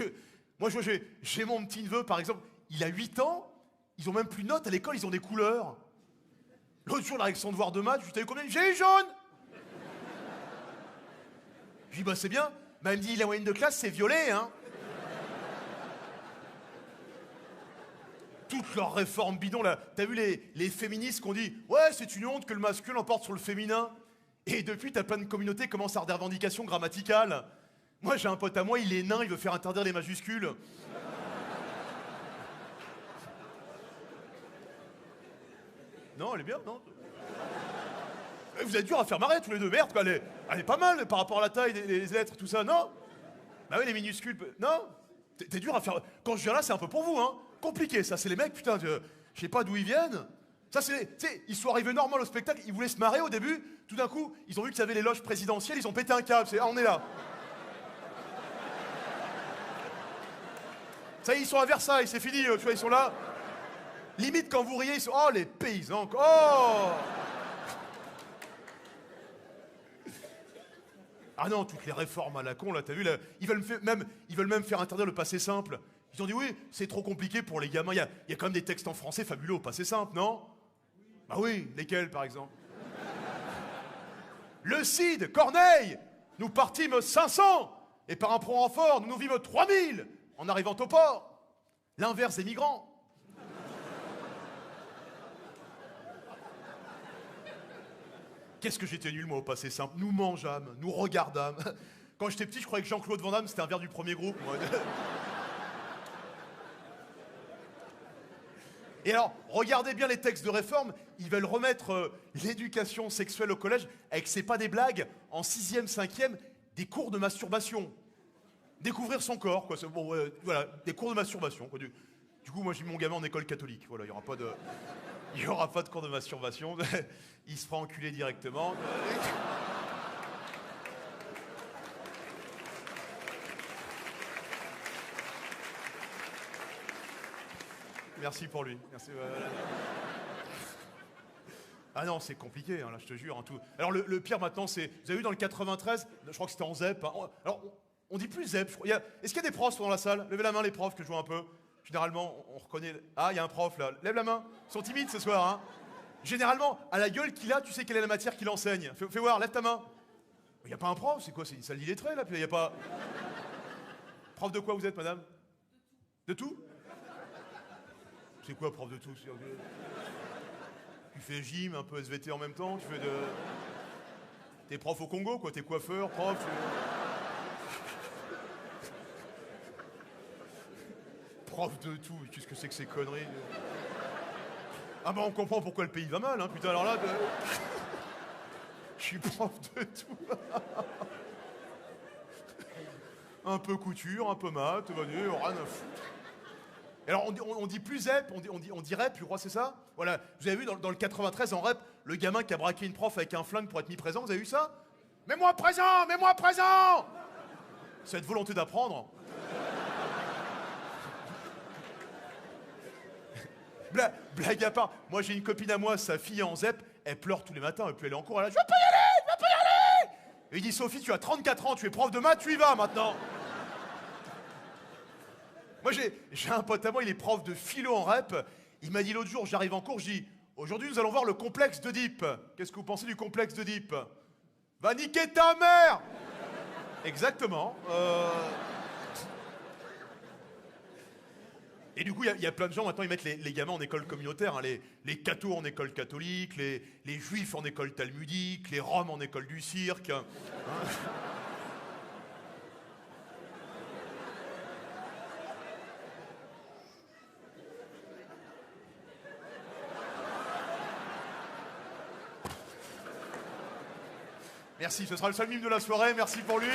B: Moi, j'ai mon petit-neveu, par exemple, il a 8 ans, ils ont même plus de notes à l'école, ils ont des couleurs. L'autre jour, avec son devoir de maths, je lui ai dit, combien? J'ai jaune. Je lui ai dit, bah c'est bien. Bah, elle me dit, la moyenne de classe, c'est violet, hein. Toutes leurs réformes bidons, là. T'as vu les féministes qui ont dit, ouais, c'est une honte que le masculin l'emporte sur le féminin. Et depuis, t'as plein de communautés qui commencent à avoir des revendications grammaticales. Moi, j'ai un pote à moi, il est nain, il veut faire interdire les majuscules. Non, elle est bien, non? Vous êtes dur à faire marrer tous les deux, merde, quoi. Elle est pas mal par rapport à la taille des lettres, tout ça, non? Bah oui, les minuscules, non? T'es dur à faire... Quand je viens là, c'est un peu pour vous, hein. Compliqué, ça, c'est les mecs, putain, je sais pas d'où ils viennent. Ça, c'est... Tu sais, ils sont arrivés normal au spectacle, ils voulaient se marrer au début, tout d'un coup, ils ont vu qu'ils avaient les loges présidentielles, ils ont pété un câble, ah, on est là. Ça y est, ils sont à Versailles, c'est fini, tu vois, ils sont là. Limite, quand vous riez, ils sont... Oh, les paysans, oh! Ah non, toutes les réformes à la con, là, t'as vu, là, ils veulent même faire interdire le passé simple. Ils ont dit, oui, c'est trop compliqué pour les gamins. Il y a quand même des textes en français fabuleux au passé simple, non? Bah oui, lesquels, par exemple? Le Cid, Corneille, nous partîmes 500, et par un prompt renfort, nous nous vîmes 3000, en arrivant au port. L'inverse des migrants. Qu'est-ce que j'étais nul, moi, au passé simple. Nous mangeâmes, nous regardâmes. Quand j'étais petit, je croyais que Jean-Claude Van Damme, c'était un vers du premier groupe, moi. Et alors, regardez bien les textes de réforme, ils veulent remettre l'éducation sexuelle au collège avec, c'est pas des blagues, en 6e, 5e, des cours de masturbation. Découvrir son corps, quoi. Bon, voilà, des cours de masturbation, quoi. Du coup, moi, j'ai mis mon gamin en école catholique. Voilà, il n'y aura pas de... Il n'y aura pas de cours de masturbation. Il se fera enculer directement. Merci pour lui. Merci. Ah non, c'est compliqué, hein, là, je te jure. Hein, tout. Alors, le pire maintenant, c'est... Vous avez vu dans le 93, je crois que c'était en ZEP. Hein, alors, on dit plus ZEP. Est-ce qu'il y a des profs dans la salle? Levez la main, les profs, que je vois un peu. Généralement, on reconnaît... Ah, il y a un prof, là. Lève la main. Ils sont timides ce soir, hein. Généralement, à la gueule qu'il a, tu sais quelle est la matière qu'il enseigne. Fais voir, lève ta main. Il n'y a pas un prof, c'est quoi? C'est une salle d'illettrés, là. Puis il n'y a pas... Prof de quoi vous êtes, madame? De tout? C'est quoi, prof de tout? Tu fais gym, un peu SVT en même temps? Tu fais de... T'es prof au Congo, quoi? T'es coiffeur, prof? Prof de tout, qu'est-ce que c'est que ces conneries? Ah bah on comprend pourquoi le pays va mal, hein, putain, alors là... Je suis prof de tout. Un peu couture, un peu maths, rien à foutre. Et alors on dit plus ZEP, on dit REP, je crois, c'est ça? Voilà, vous avez vu dans le 93 en REP, le gamin qui a braqué une prof avec un flingue pour être mis présent, vous avez vu ça? Mets-moi présent, mets-moi présent. Cette volonté d'apprendre. Blague à part, moi j'ai une copine à moi, sa fille est en ZEP, elle pleure tous les matins, elle peut aller en cours, elle a dit, je veux pas y aller, je veux pas y aller. Et il dit, Sophie, tu as 34 ans, tu es prof de maths, tu y vas maintenant. Moi j'ai un pote à moi, il est prof de philo en REP, il m'a dit l'autre jour, j'arrive en cours, je dis, aujourd'hui nous allons voir le complexe d'Oedipe. Qu'est-ce que vous pensez du complexe d'Oedipe? Va niquer ta mère. Exactement. Et du coup, il y a plein de gens, maintenant, ils mettent les gamins en école communautaire. Hein, les cathos en école catholique, les juifs en école talmudique, les roms en école du cirque. Hein. Merci, ce sera le seul mime de la soirée, merci pour lui.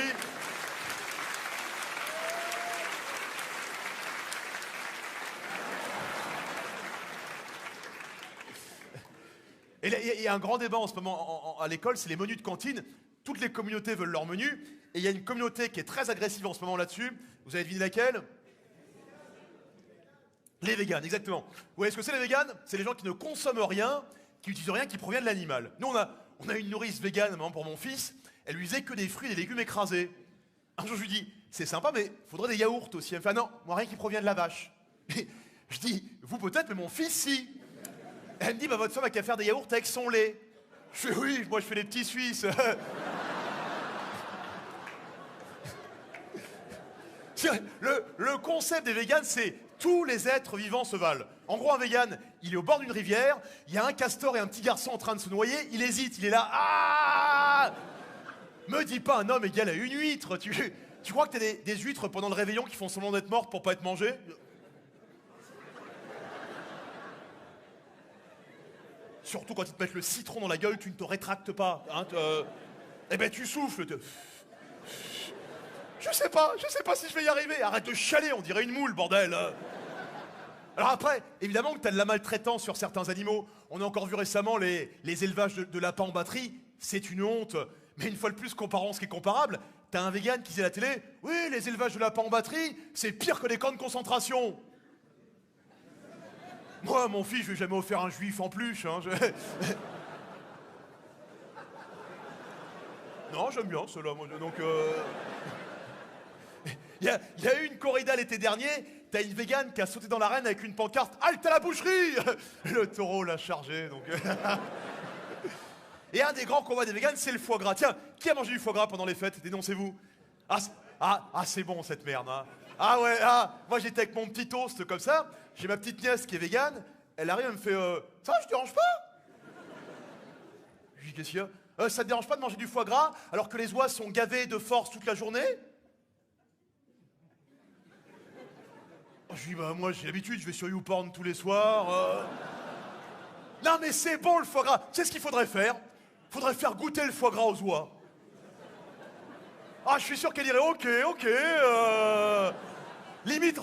B: Et il y a un grand débat en ce moment à l'école, c'est les menus de cantine. Toutes les communautés veulent leur menu. Et il y a une communauté qui est très agressive en ce moment là-dessus. Vous avez deviné laquelle? Les véganes, exactement. Vous voyez ce que c'est les véganes? C'est les gens qui ne consomment rien, qui n'utilisent rien qui provient de l'animal. Nous, on a une nourrice végane maintenant pour mon fils. Elle lui faisait que des fruits et des légumes écrasés. Un jour, je lui dis, c'est sympa, mais il faudrait des yaourts aussi. Elle me fait, ah non, moi rien qui provient de la vache. Et je dis, vous peut-être, mais mon fils, si. Elle me dit, bah votre femme a qu'à faire des yaourts avec son lait. Je fais, oui, moi je fais des petits Suisses. Le concept des véganes, c'est tous les êtres vivants se valent. En gros, un végane, il est au bord d'une rivière, il y a un castor et un petit garçon en train de se noyer, il hésite, il est là, ah! Me dis pas un homme égal à une huître. Tu crois que t'as des huîtres pendant le réveillon qui font semblant d'être mortes pour pas être mangées? Surtout quand ils te mettent le citron dans la gueule, tu ne te rétractes pas. Hein, eh ben tu souffles. Je sais pas si je vais y arriver. Arrête de chialer, on dirait une moule, bordel. Alors après, évidemment que t'as de la maltraitance sur certains animaux. On a encore vu récemment les élevages de lapins en batterie. C'est une honte. Mais une fois de plus, comparons ce qui est comparable, t'as un vegan qui disait à la télé, oui, les élevages de lapins en batterie, c'est pire que les camps de concentration. Moi, mon fils, je vais jamais offert un juif en plus. Hein, Non, j'aime bien cela. Donc, il y a eu une corrida l'été dernier. T'as une végane qui a sauté dans l'arène avec une pancarte « Halte à la boucherie !» Le taureau l'a chargé. Donc... Et un des grands combats des véganes, c'est le foie gras. Tiens, qui a mangé du foie gras pendant les fêtes? Dénoncez-vous. C'est bon cette merde. Hein. Ah ouais, moi j'étais avec mon petit toast comme ça. J'ai ma petite nièce qui est végane. Elle arrive, elle me fait ça, je te dérange pas? Je lui dis qu'est-ce qu'il y a? Ça te dérange pas de manger du foie gras alors que les oies sont gavées de force toute la journée? Je lui dis bah moi j'ai l'habitude, je vais sur YouPorn tous les soirs. Non mais c'est bon le foie gras. Tu sais ce qu'il faudrait faire? Faudrait faire goûter le foie gras aux oies. Ah je suis sûr qu'elle dirait ok, limite.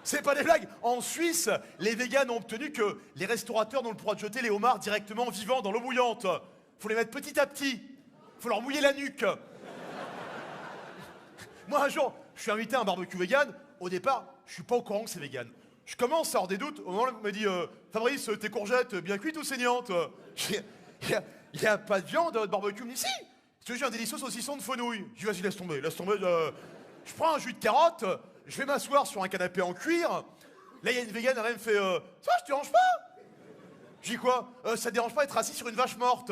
B: C'est pas des blagues. En Suisse, les véganes ont obtenu que les restaurateurs n'ont le droit de jeter les homards directement vivants dans l'eau bouillante. Faut les mettre petit à petit. Faut leur mouiller la nuque. Moi, un jour, je suis invité à un barbecue vegan. Au départ, je suis pas au courant que c'est vegan. Je commence à avoir des doutes. Au moment où on me dit Fabrice, tes courgettes bien cuites ou saignantes? Il y a pas de viande de barbecue. Il me dit si. J'ai un délicieux saucisson de fenouil. Je dis vas-y, laisse tomber. Je prends un jus de carotte. Je vais m'asseoir sur un canapé en cuir. Là, il y a une végane, elle me fait ça, je te dérange pas? Je dis quoi? Ça te dérange pas d'être assis sur une vache morte?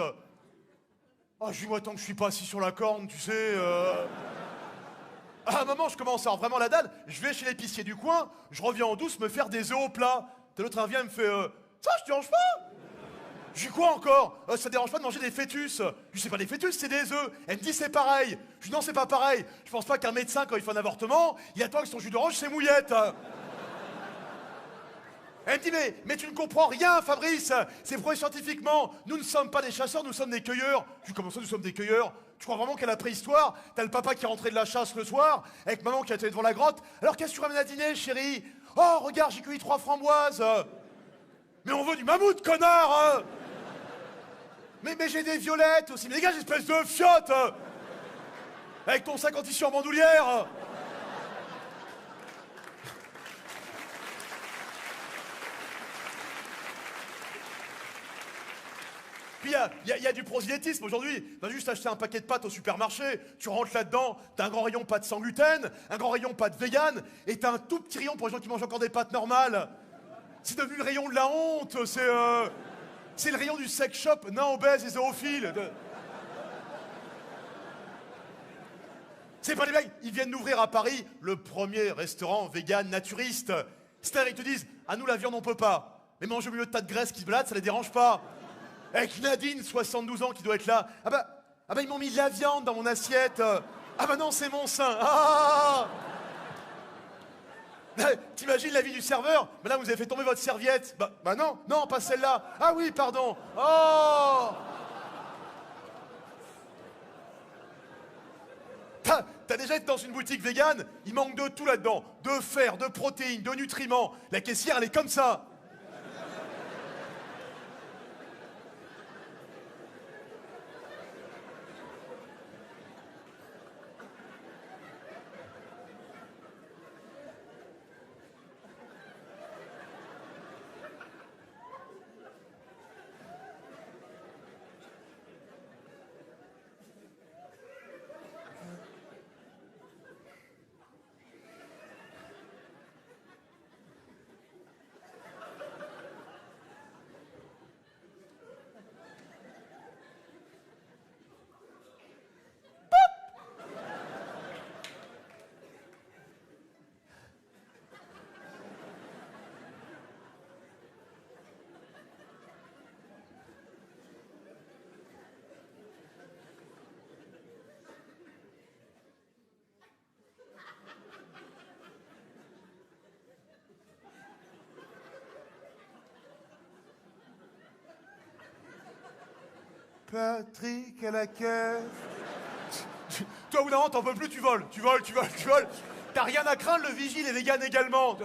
B: Je dis moi, tant que je suis pas assis sur la corne, tu sais. À un moment, je commence à avoir vraiment la dalle. Je vais chez l'épicier du coin, je reviens en douce me faire des œufs au plat. L'autre, elle vient, elle me fait ça, je te dérange pas? Je dis quoi encore? Ça te dérange pas de manger des fœtus? Je dis c'est pas des fœtus, c'est des œufs. Elle me dit c'est pareil. Je dis non, c'est pas pareil. Je pense pas qu'un médecin, quand il fait un avortement, il attend que son jus d'orange, c'est mouillette. Elle me dit mais tu ne comprends rien, Fabrice. C'est prouvé scientifiquement. Nous ne sommes pas des chasseurs, nous sommes des cueilleurs. Je dis comment ça, nous sommes des cueilleurs? Tu crois vraiment qu'à la préhistoire, t'as le papa qui est rentré de la chasse le soir, avec maman qui a été devant la grotte? Alors qu'est-ce que tu ramènes à dîner, chérie? Oh, regarde, j'ai cueilli 3 framboises. Mais on veut du mammouth, connard! Mais j'ai des violettes aussi. Mais dégage, espèce de fiotte avec ton sac en tissu en bandoulière. Puis il y a du prosélytisme aujourd'hui. T'as juste acheté un paquet de pâtes au supermarché, tu rentres là-dedans, t'as un grand rayon pâtes sans gluten, un grand rayon pâtes vegan, et t'as un tout petit rayon pour les gens qui mangent encore des pâtes normales. C'est devenu le rayon de la honte, c'est le rayon du sex shop, nains obèses et zoophiles. C'est pas des blagues, ils viennent d'ouvrir à Paris le premier restaurant vegan naturiste. C'est-à-dire, ils te disent, à nous la viande on peut pas, mais manger au milieu de tas de graisse qui se baladent, ça les dérange pas. Avec Nadine, 72 ans, qui doit être là. Ah bah ils m'ont mis de la viande dans mon assiette. Ah bah non, c'est mon sein. Ah T'imagines la vie du serveur? Madame, vous avez fait tomber votre serviette. Bah non, pas celle-là. Ah oui, pardon. Oh T'as déjà été dans une boutique végane? Il manque de tout là-dedans. De fer, de protéines, de nutriments. La caissière, elle est comme ça. Patrick à la caisse. Toi, au bout d'un moment, t'en peux plus, tu voles. T'as rien à craindre, le vigile est vegan également.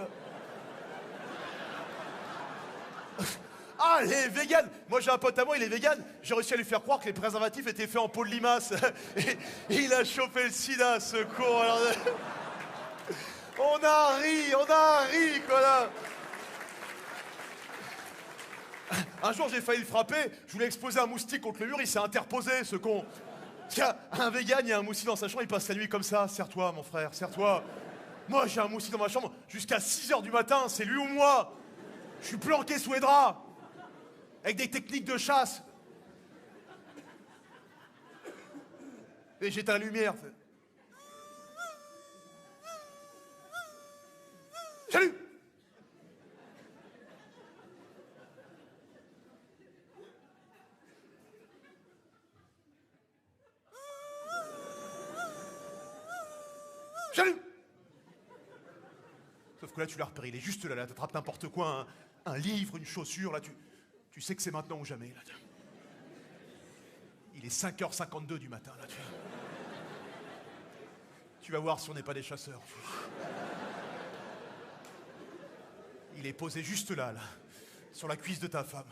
B: Ah, les véganes! Moi, j'ai un pote à moi, il est vegan. J'ai réussi à lui faire croire que les préservatifs étaient faits en peau de limace. Et il a chopé le sida, ce con. Alors, on a ri, quoi, là. Un jour, j'ai failli le frapper. Je voulais exposer un moustique contre le mur, il s'est interposé, ce con. Tiens, un vegan, il y a un moustique dans sa chambre, il passe la nuit comme ça. Serre-toi, mon frère, serre-toi. Moi, j'ai un moustique dans ma chambre jusqu'à 6h du matin, c'est lui ou moi. Je suis planqué sous les draps. Avec des techniques de chasse. Et j'éteins la lumière. Salut! Salut! Sauf que là, tu l'as repéré, il est juste là, t'attrapes n'importe quoi, un livre, une chaussure, là, tu sais que c'est maintenant ou jamais, là. Il est 5h52 du matin, là, tu vas voir si on n'est pas des chasseurs. Il est posé juste là, sur la cuisse de ta femme.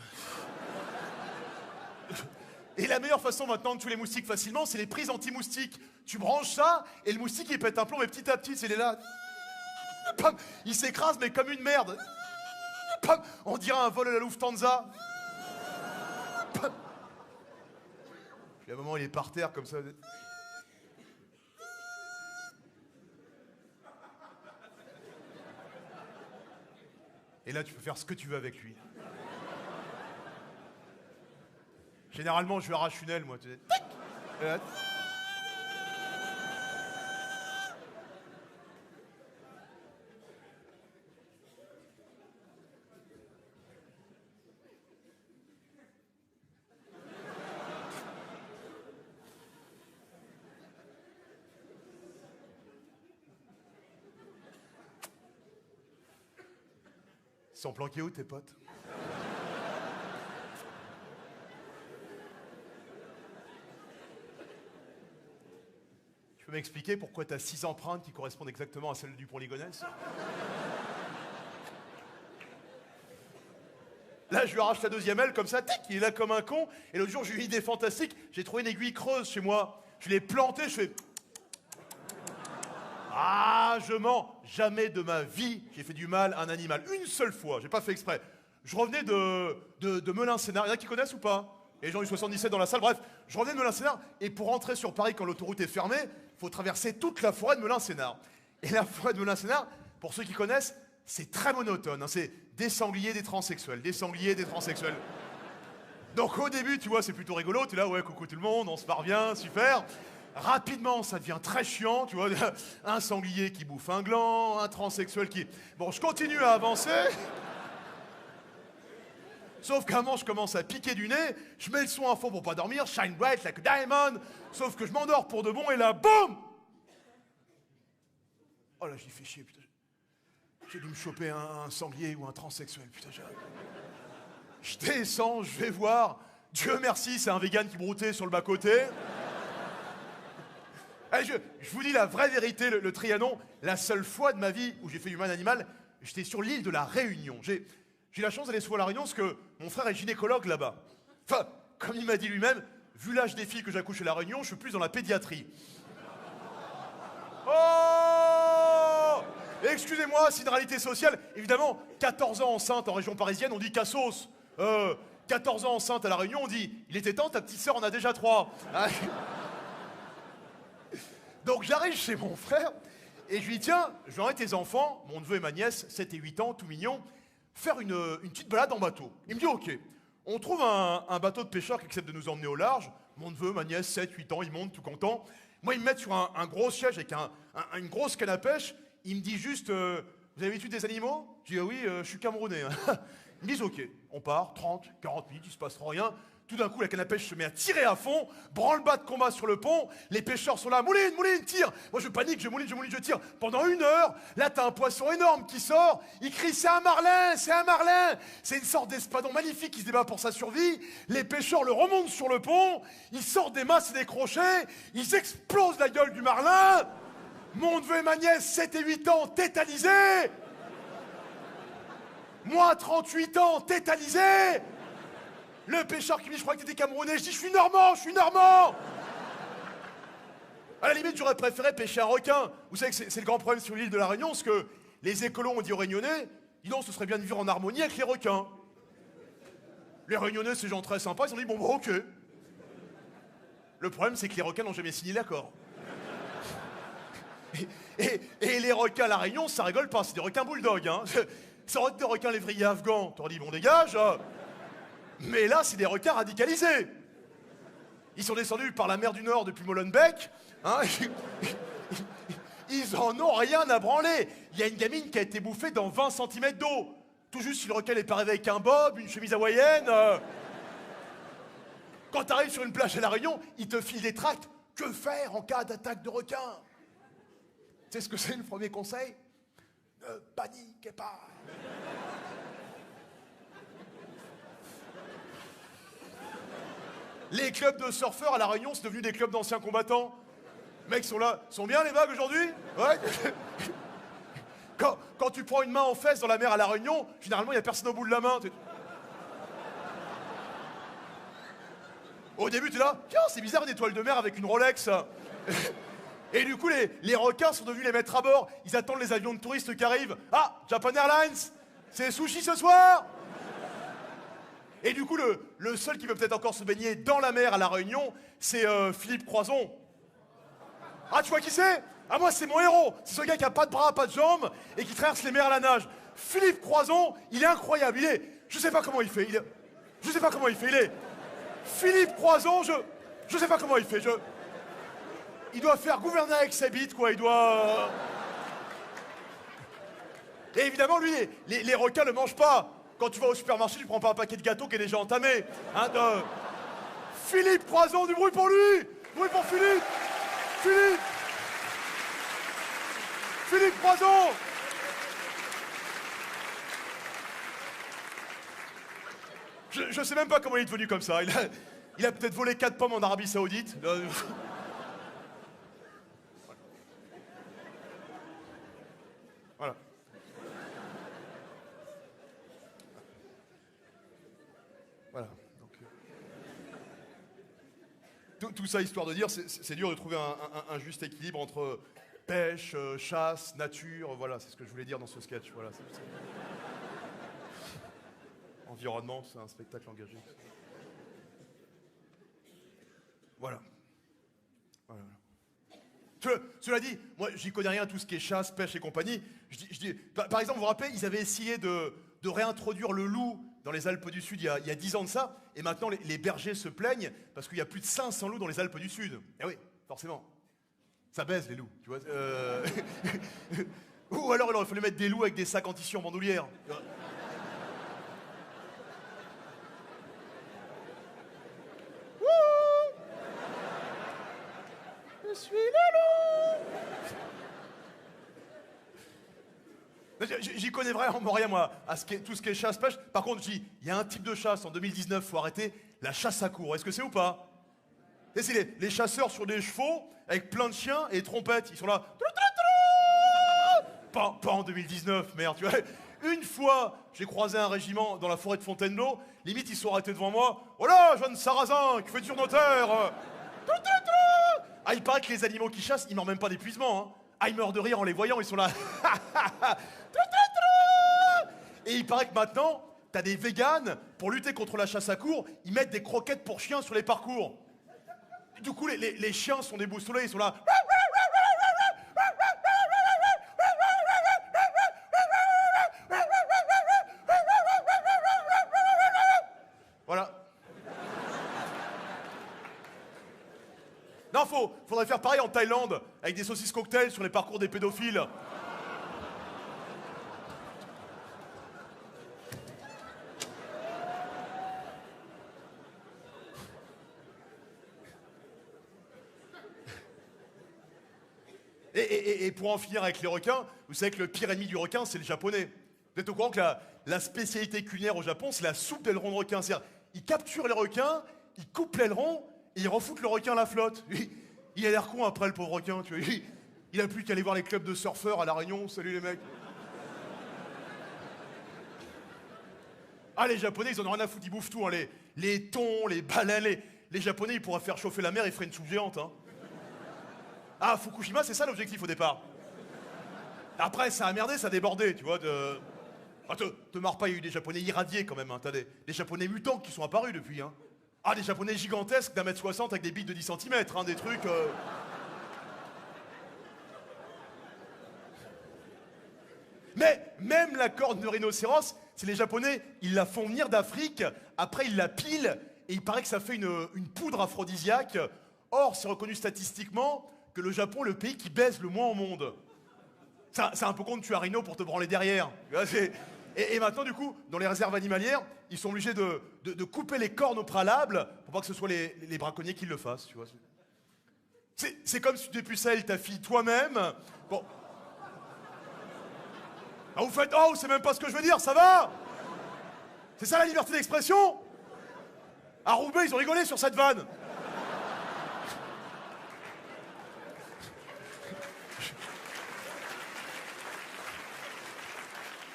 B: Et la meilleure façon maintenant de tuer les moustiques facilement, c'est les prises anti-moustiques. Tu branches ça, et le moustique, il pète un plomb, mais petit à petit, il est là. Il s'écrase, mais comme une merde. On dirait un vol à la Lufthansa. Puis à un moment, il est par terre, comme ça. Et là, tu peux faire ce que tu veux avec lui. Généralement, je lui arrache une aile, moi. Tu sais. Ils sont planqués où, tes potes? Tu peux m'expliquer pourquoi t'as 6 empreintes qui correspondent exactement à celles du Pont Ligonnès? Là, je lui arrache la deuxième aile comme ça, tic, il est là comme un con. Et l'autre jour, j'ai eu une idée fantastique. J'ai trouvé une aiguille creuse chez moi. Je l'ai plantée, je fais... Ah, je mens. Jamais de ma vie, j'ai fait du mal à un animal. Une seule fois, j'ai pas fait exprès. Je revenais de Melun-Sénart. Il y en a qui connaissent ou pas? Et les gens du 77 dans la salle. Bref, je revenais de Melun-Sénart. Et pour rentrer sur Paris quand l'autoroute est fermée, il faut traverser toute la forêt de Melun-Sénart. Et la forêt de Melun-Sénart, pour ceux qui connaissent, c'est très monotone. Hein. C'est des sangliers, des transsexuels. Des sangliers, des transsexuels. Donc au début, tu vois, c'est plutôt rigolo. Tu es là, ouais, coucou tout le monde, on se marre bien, super. Rapidement, ça devient très chiant, tu vois. Un sanglier qui bouffe un gland, un transsexuel qui... Bon, je continue à avancer. Sauf qu'à un moment, je commence à piquer du nez, je mets le son à fond pour pas dormir, shine bright like a diamond, sauf que je m'endors pour de bon, et là, boum! Oh là, j'y fais chier, putain. J'ai dû me choper un sanglier ou un transsexuel, putain. Je descends, je vais voir. Dieu merci, c'est un vegan qui broutait sur le bas-côté. Allez, je vous dis la vraie vérité, le Trianon, la seule fois de ma vie où j'ai fait du mal animal, j'étais sur l'île de la Réunion. J'ai eu la chance d'aller souvent à la Réunion parce que mon frère est gynécologue là-bas. Enfin, comme il m'a dit lui-même, vu l'âge des filles que j'accouche à la Réunion, je suis plus dans la pédiatrie. Oh! Excusez-moi, c'est une réalité sociale. Évidemment, 14 ans enceinte en région parisienne, on dit cassos. 14 ans enceinte à la Réunion, on dit il était temps, ta petite sœur en a déjà 3. Donc j'arrive chez mon frère et je lui dis tiens, je vais emmener tes enfants, mon neveu et ma nièce, 7 et 8 ans, tout mignons, faire une petite balade en bateau. Il me dit ok. On trouve un bateau de pêcheurs qui accepte de nous emmener au large. Mon neveu, ma nièce, 7, 8 ans, ils montent tout contents. Moi, ils me mettent sur un gros siège avec une grosse canne à pêche. Ils me disent juste vous avez l'habitude des animaux? Je dis ah oui, je suis camerounais. Ils me disent ok, on part, 30, 40 minutes, il se passe rien. Tout d'un coup, la canne à pêche se met à tirer à fond, branle-bas de combat sur le pont, les pêcheurs sont là, mouline, mouline, tire. Moi je panique, je mouline, je tire. Pendant 1 heure, là t'as un poisson énorme qui sort, il crie c'est un marlin, c'est un marlin. C'est une sorte d'espadon magnifique qui se débat pour sa survie. Les pêcheurs le remontent sur le pont, ils sortent des masses et des crochets, ils explosent la gueule du marlin. Mon neveu et ma nièce, 7 et 8 ans, tétanisés. Moi, 38 ans, tétanisé. Le pêcheur qui me dit, je crois que t'étais camerounais. Je dis, je suis normand, je suis normand. À la limite, j'aurais préféré pêcher un requin. Vous savez que c'est le grand problème sur l'île de la Réunion, parce que les écolos ont dit aux Réunionnais, dis donc, ce serait bien de vivre en harmonie avec les requins. Les Réunionnais, c'est des gens très sympas, ils ont dit, bon, ok. Le problème, c'est que les requins n'ont jamais signé l'accord. Et les requins à la Réunion, ça rigole pas, c'est des requins bulldogs, hein. Ça aurait été des requins lévriers afghans, t'aurais dit, bon, dégage. Mais là, c'est des requins radicalisés. Ils sont descendus par la mer du Nord depuis Molenbeek. Hein, ils en ont rien à branler. Il y a une gamine qui a été bouffée dans 20 cm d'eau. Tout juste si le requin n'est pas arrivé avec un bob, une chemise hawaïenne. Quand tu arrives sur une plage à La Réunion, ils te filent des tracts. Que faire en cas d'attaque de requin? Tu sais ce que c'est le premier conseil? Ne paniquez pas. Les clubs de surfeurs à La Réunion, c'est devenu des clubs d'anciens combattants. Les mecs sont là. Sont bien les vagues aujourd'hui? Ouais. Quand tu prends une main en fesse dans la mer à La Réunion, généralement, il n'y a personne au bout de la main. Au début, tu es là. Tiens, c'est bizarre une étoile de mer avec une Rolex. Et du coup, les requins sont devenus les maîtres à bord. Ils attendent les avions de touristes qui arrivent. Ah, Japan Airlines, c'est sushi ce soir? Et du coup, le seul qui peut peut-être encore se baigner dans la mer à La Réunion, c'est Philippe Croison. Ah, tu vois qui c'est? Ah, moi, c'est mon héros. C'est ce gars qui a pas de bras, pas de jambes, et qui traverse les mers à la nage. Philippe Croison, il est incroyable. Je sais pas comment il fait. Je sais pas comment il fait. Philippe Croison, je sais pas comment il fait. Il doit faire gouverner avec sa bite, quoi. Il doit... Et évidemment, lui, les requins ne le mangent pas. Quand tu vas au supermarché, tu prends pas un paquet de gâteaux qui est déjà entamé. Hein, Philippe Croison, du bruit pour lui! Du bruit pour Philippe! Philippe Croison! Je sais même pas comment il est devenu comme ça. Il a peut-être volé 4 pommes en Arabie Saoudite. Voilà. tout ça histoire de dire, c'est dur de trouver un juste équilibre entre pêche, chasse, nature, voilà, c'est ce que je voulais dire dans ce sketch. Voilà, environnement, c'est un spectacle engagé. Voilà. Voilà. Cela dit, moi j'y connais rien, tout ce qui est chasse, pêche et compagnie. Par exemple, vous vous rappelez, ils avaient essayé de réintroduire le loup dans les Alpes du Sud il y a 10 ans de ça, et maintenant les bergers se plaignent parce qu'il y a plus de 500 loups dans les Alpes du Sud. Eh oui, forcément. Ça baise les loups, tu vois. Ou alors il aurait fallu mettre des loups avec des sacs en tissu en bandoulière. Je suis le loup. J'y connais vraiment rien, moi, à tout ce qui est chasse-pêche. Par contre, je dis, il y a un type de chasse en 2019, faut arrêter, la chasse à courre. Est-ce que c'est ou pas? Et c'est les chasseurs sur des chevaux, avec plein de chiens et des trompettes. Ils sont là. Pas en 2019, merde, tu vois. Une fois, j'ai croisé un régiment dans la forêt de Fontainebleau. Limite, ils sont arrêtés devant moi. Oh là, jeune sarrasin, qui fait dur notaire. Ah, il paraît que les animaux qui chassent, ils meurent même pas d'épuisement. Hein. Ah, ils meurent de rire en les voyant, ils sont là. Et il paraît que maintenant, t'as des véganes, pour lutter contre la chasse à courre, ils mettent des croquettes pour chiens sur les parcours. Du coup, les chiens sont déboussolés, ils sont là. Voilà. Non, faudrait faire pareil en Thaïlande, avec des saucisses cocktails sur les parcours des pédophiles. Et pour en finir avec les requins, vous savez que le pire ennemi du requin, c'est le japonais. Vous êtes au courant que la spécialité culinaire au Japon, c'est la soupe d'aileron de requin. C'est-à-dire, ils capturent les requins, ils coupent l'aileron, et ils refoutent le requin à la flotte. Il a l'air con après, le pauvre requin, tu vois. Il a plus qu'à aller voir les clubs de surfeurs à La Réunion. Salut les mecs. Ah, les Japonais, ils en ont rien à foutre, ils bouffent tout. Hein. Les thons, les baleines, les Japonais, ils pourraient faire chauffer la mer et feraient une soupe géante. Hein. Ah, Fukushima, c'est ça l'objectif au départ. Après, ça a merdé, ça a débordé, tu vois. Ah, te marre pas, il y a eu des Japonais irradiés quand même. Hein. T'as des Japonais mutants qui sont apparus depuis. Hein. Ah, des Japonais gigantesques d'1m60 avec des bites de 10 cm, hein, des trucs... Mais même la corne de rhinocéros, c'est les Japonais, ils la font venir d'Afrique, après ils la pilent, et il paraît que ça fait une poudre aphrodisiaque. Or, c'est reconnu statistiquement que le Japon est le pays qui baise le moins au monde. C'est un peu con de tuer un rhino pour te branler derrière. Et maintenant, du coup, dans les réserves animalières, ils sont obligés de couper les cornes au préalable pour pas que ce soit les braconniers qui le fassent, tu vois. C'est comme si tu dépucelles ta fille toi-même. Bon. Ah, vous faites, oh, c'est même pas ce que je veux dire, ça va? C'est ça la liberté d'expression? À Roubaix, ils ont rigolé sur cette vanne.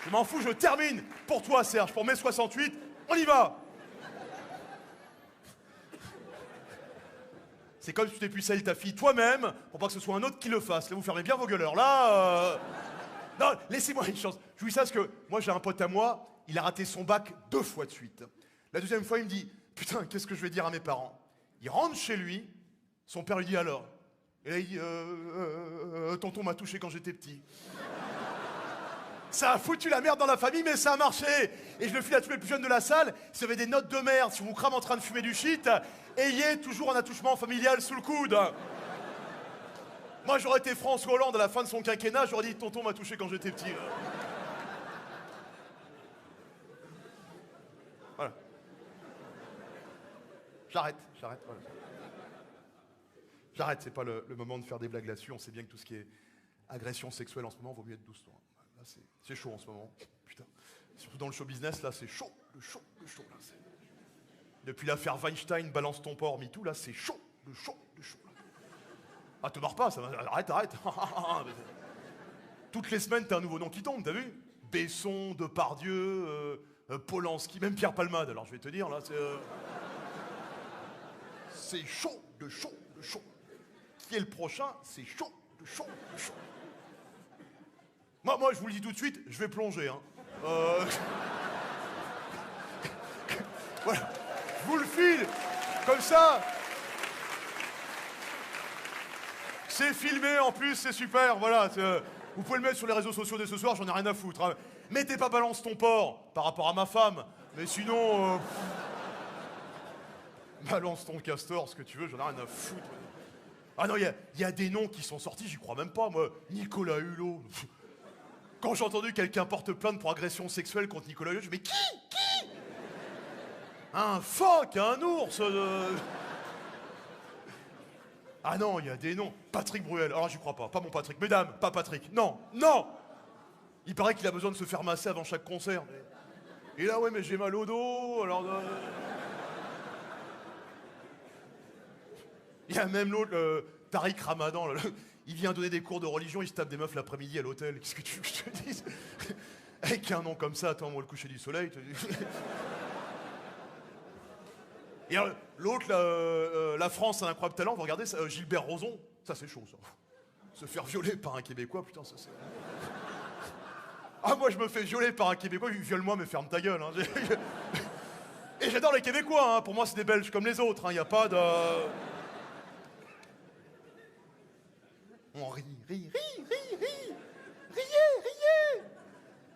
B: Je m'en fous, je termine. Pour toi, Serge, pour mai 68, on y va. C'est comme si tu dépucelles ta fille toi-même pour pas que ce soit un autre qui le fasse. Là, vous fermez bien vos gueuleurs. Là, Non, laissez-moi une chance. Je vous dis ça parce que moi, j'ai un pote à moi, il a raté son bac 2 fois de suite. La deuxième fois, il me dit, putain, qu'est-ce que je vais dire à mes parents? Il rentre chez lui, son père lui dit alors. Et là, il dit, tonton m'a touché quand j'étais petit. Ça a foutu la merde dans la famille, mais ça a marché. Et je le file à tous les plus jeunes de la salle. Si vous avez des notes de merde, si vous crame en train de fumer du shit, ayez toujours un attouchement familial sous le coude. Moi, j'aurais été François Hollande à la fin de son quinquennat, j'aurais dit tonton m'a touché quand j'étais petit. Voilà. J'arrête, voilà. J'arrête, c'est pas le moment de faire des blagues là-dessus. On sait bien que tout ce qui est agression sexuelle en ce moment, vaut mieux être douce. Là, c'est chaud en ce moment. Putain. Surtout dans le show business, là, c'est chaud. Le chaud. Là, depuis l'affaire Weinstein, balance ton porc, MeToo, là, c'est chaud. Le chaud. Là. Ah, te marre pas, ça va. Arrête. Toutes les semaines, t'as un nouveau nom qui tombe, t'as vu? Besson, Depardieu, Polanski, même Pierre Palmade. Alors, je vais te dire, là, c'est... C'est chaud, de chaud, de chaud. Qui est le prochain? C'est chaud, de chaud, de chaud. Moi, je vous le dis tout de suite, je vais plonger, hein. Voilà, je vous le file, comme ça. C'est filmé en plus, c'est super, voilà. Vous pouvez le mettre sur les réseaux sociaux dès ce soir, j'en ai rien à foutre. Hein. Mettez pas balance ton porc par rapport à ma femme, mais sinon... balance ton castor, ce que tu veux, j'en ai rien à foutre. Ah non, il y a des noms qui sont sortis, j'y crois même pas, moi. Nicolas Hulot. Quand j'ai entendu quelqu'un porte plainte pour agression sexuelle contre Nicolas Hulot, je me dis, mais qui un phoque, un ours Ah non, il y a des noms. Patrick Bruel, alors j'y crois pas mon Patrick. Mesdames, pas Patrick, non, non. Il paraît qu'il a besoin de se faire masser avant chaque concert. Et là, ouais, mais j'ai mal au dos, alors... Il y a même l'autre, Tariq Ramadan, là, il vient donner des cours de religion, il se tape des meufs l'après-midi à l'hôtel. Qu'est-ce que tu veux que je te dise? Avec un nom comme ça, attends-moi le coucher du soleil. Et l'autre, la France, un incroyable talent, vous regardez, ça, Gilbert Rozon, ça c'est chaud, ça. Se faire violer par un Québécois, putain, ça c'est... Ah, moi je me fais violer par un Québécois, viole-moi mais ferme ta gueule. Hein. Et j'adore les Québécois, hein. Pour moi c'est des Belges comme les autres, il n'y a pas de... On rit. Riez.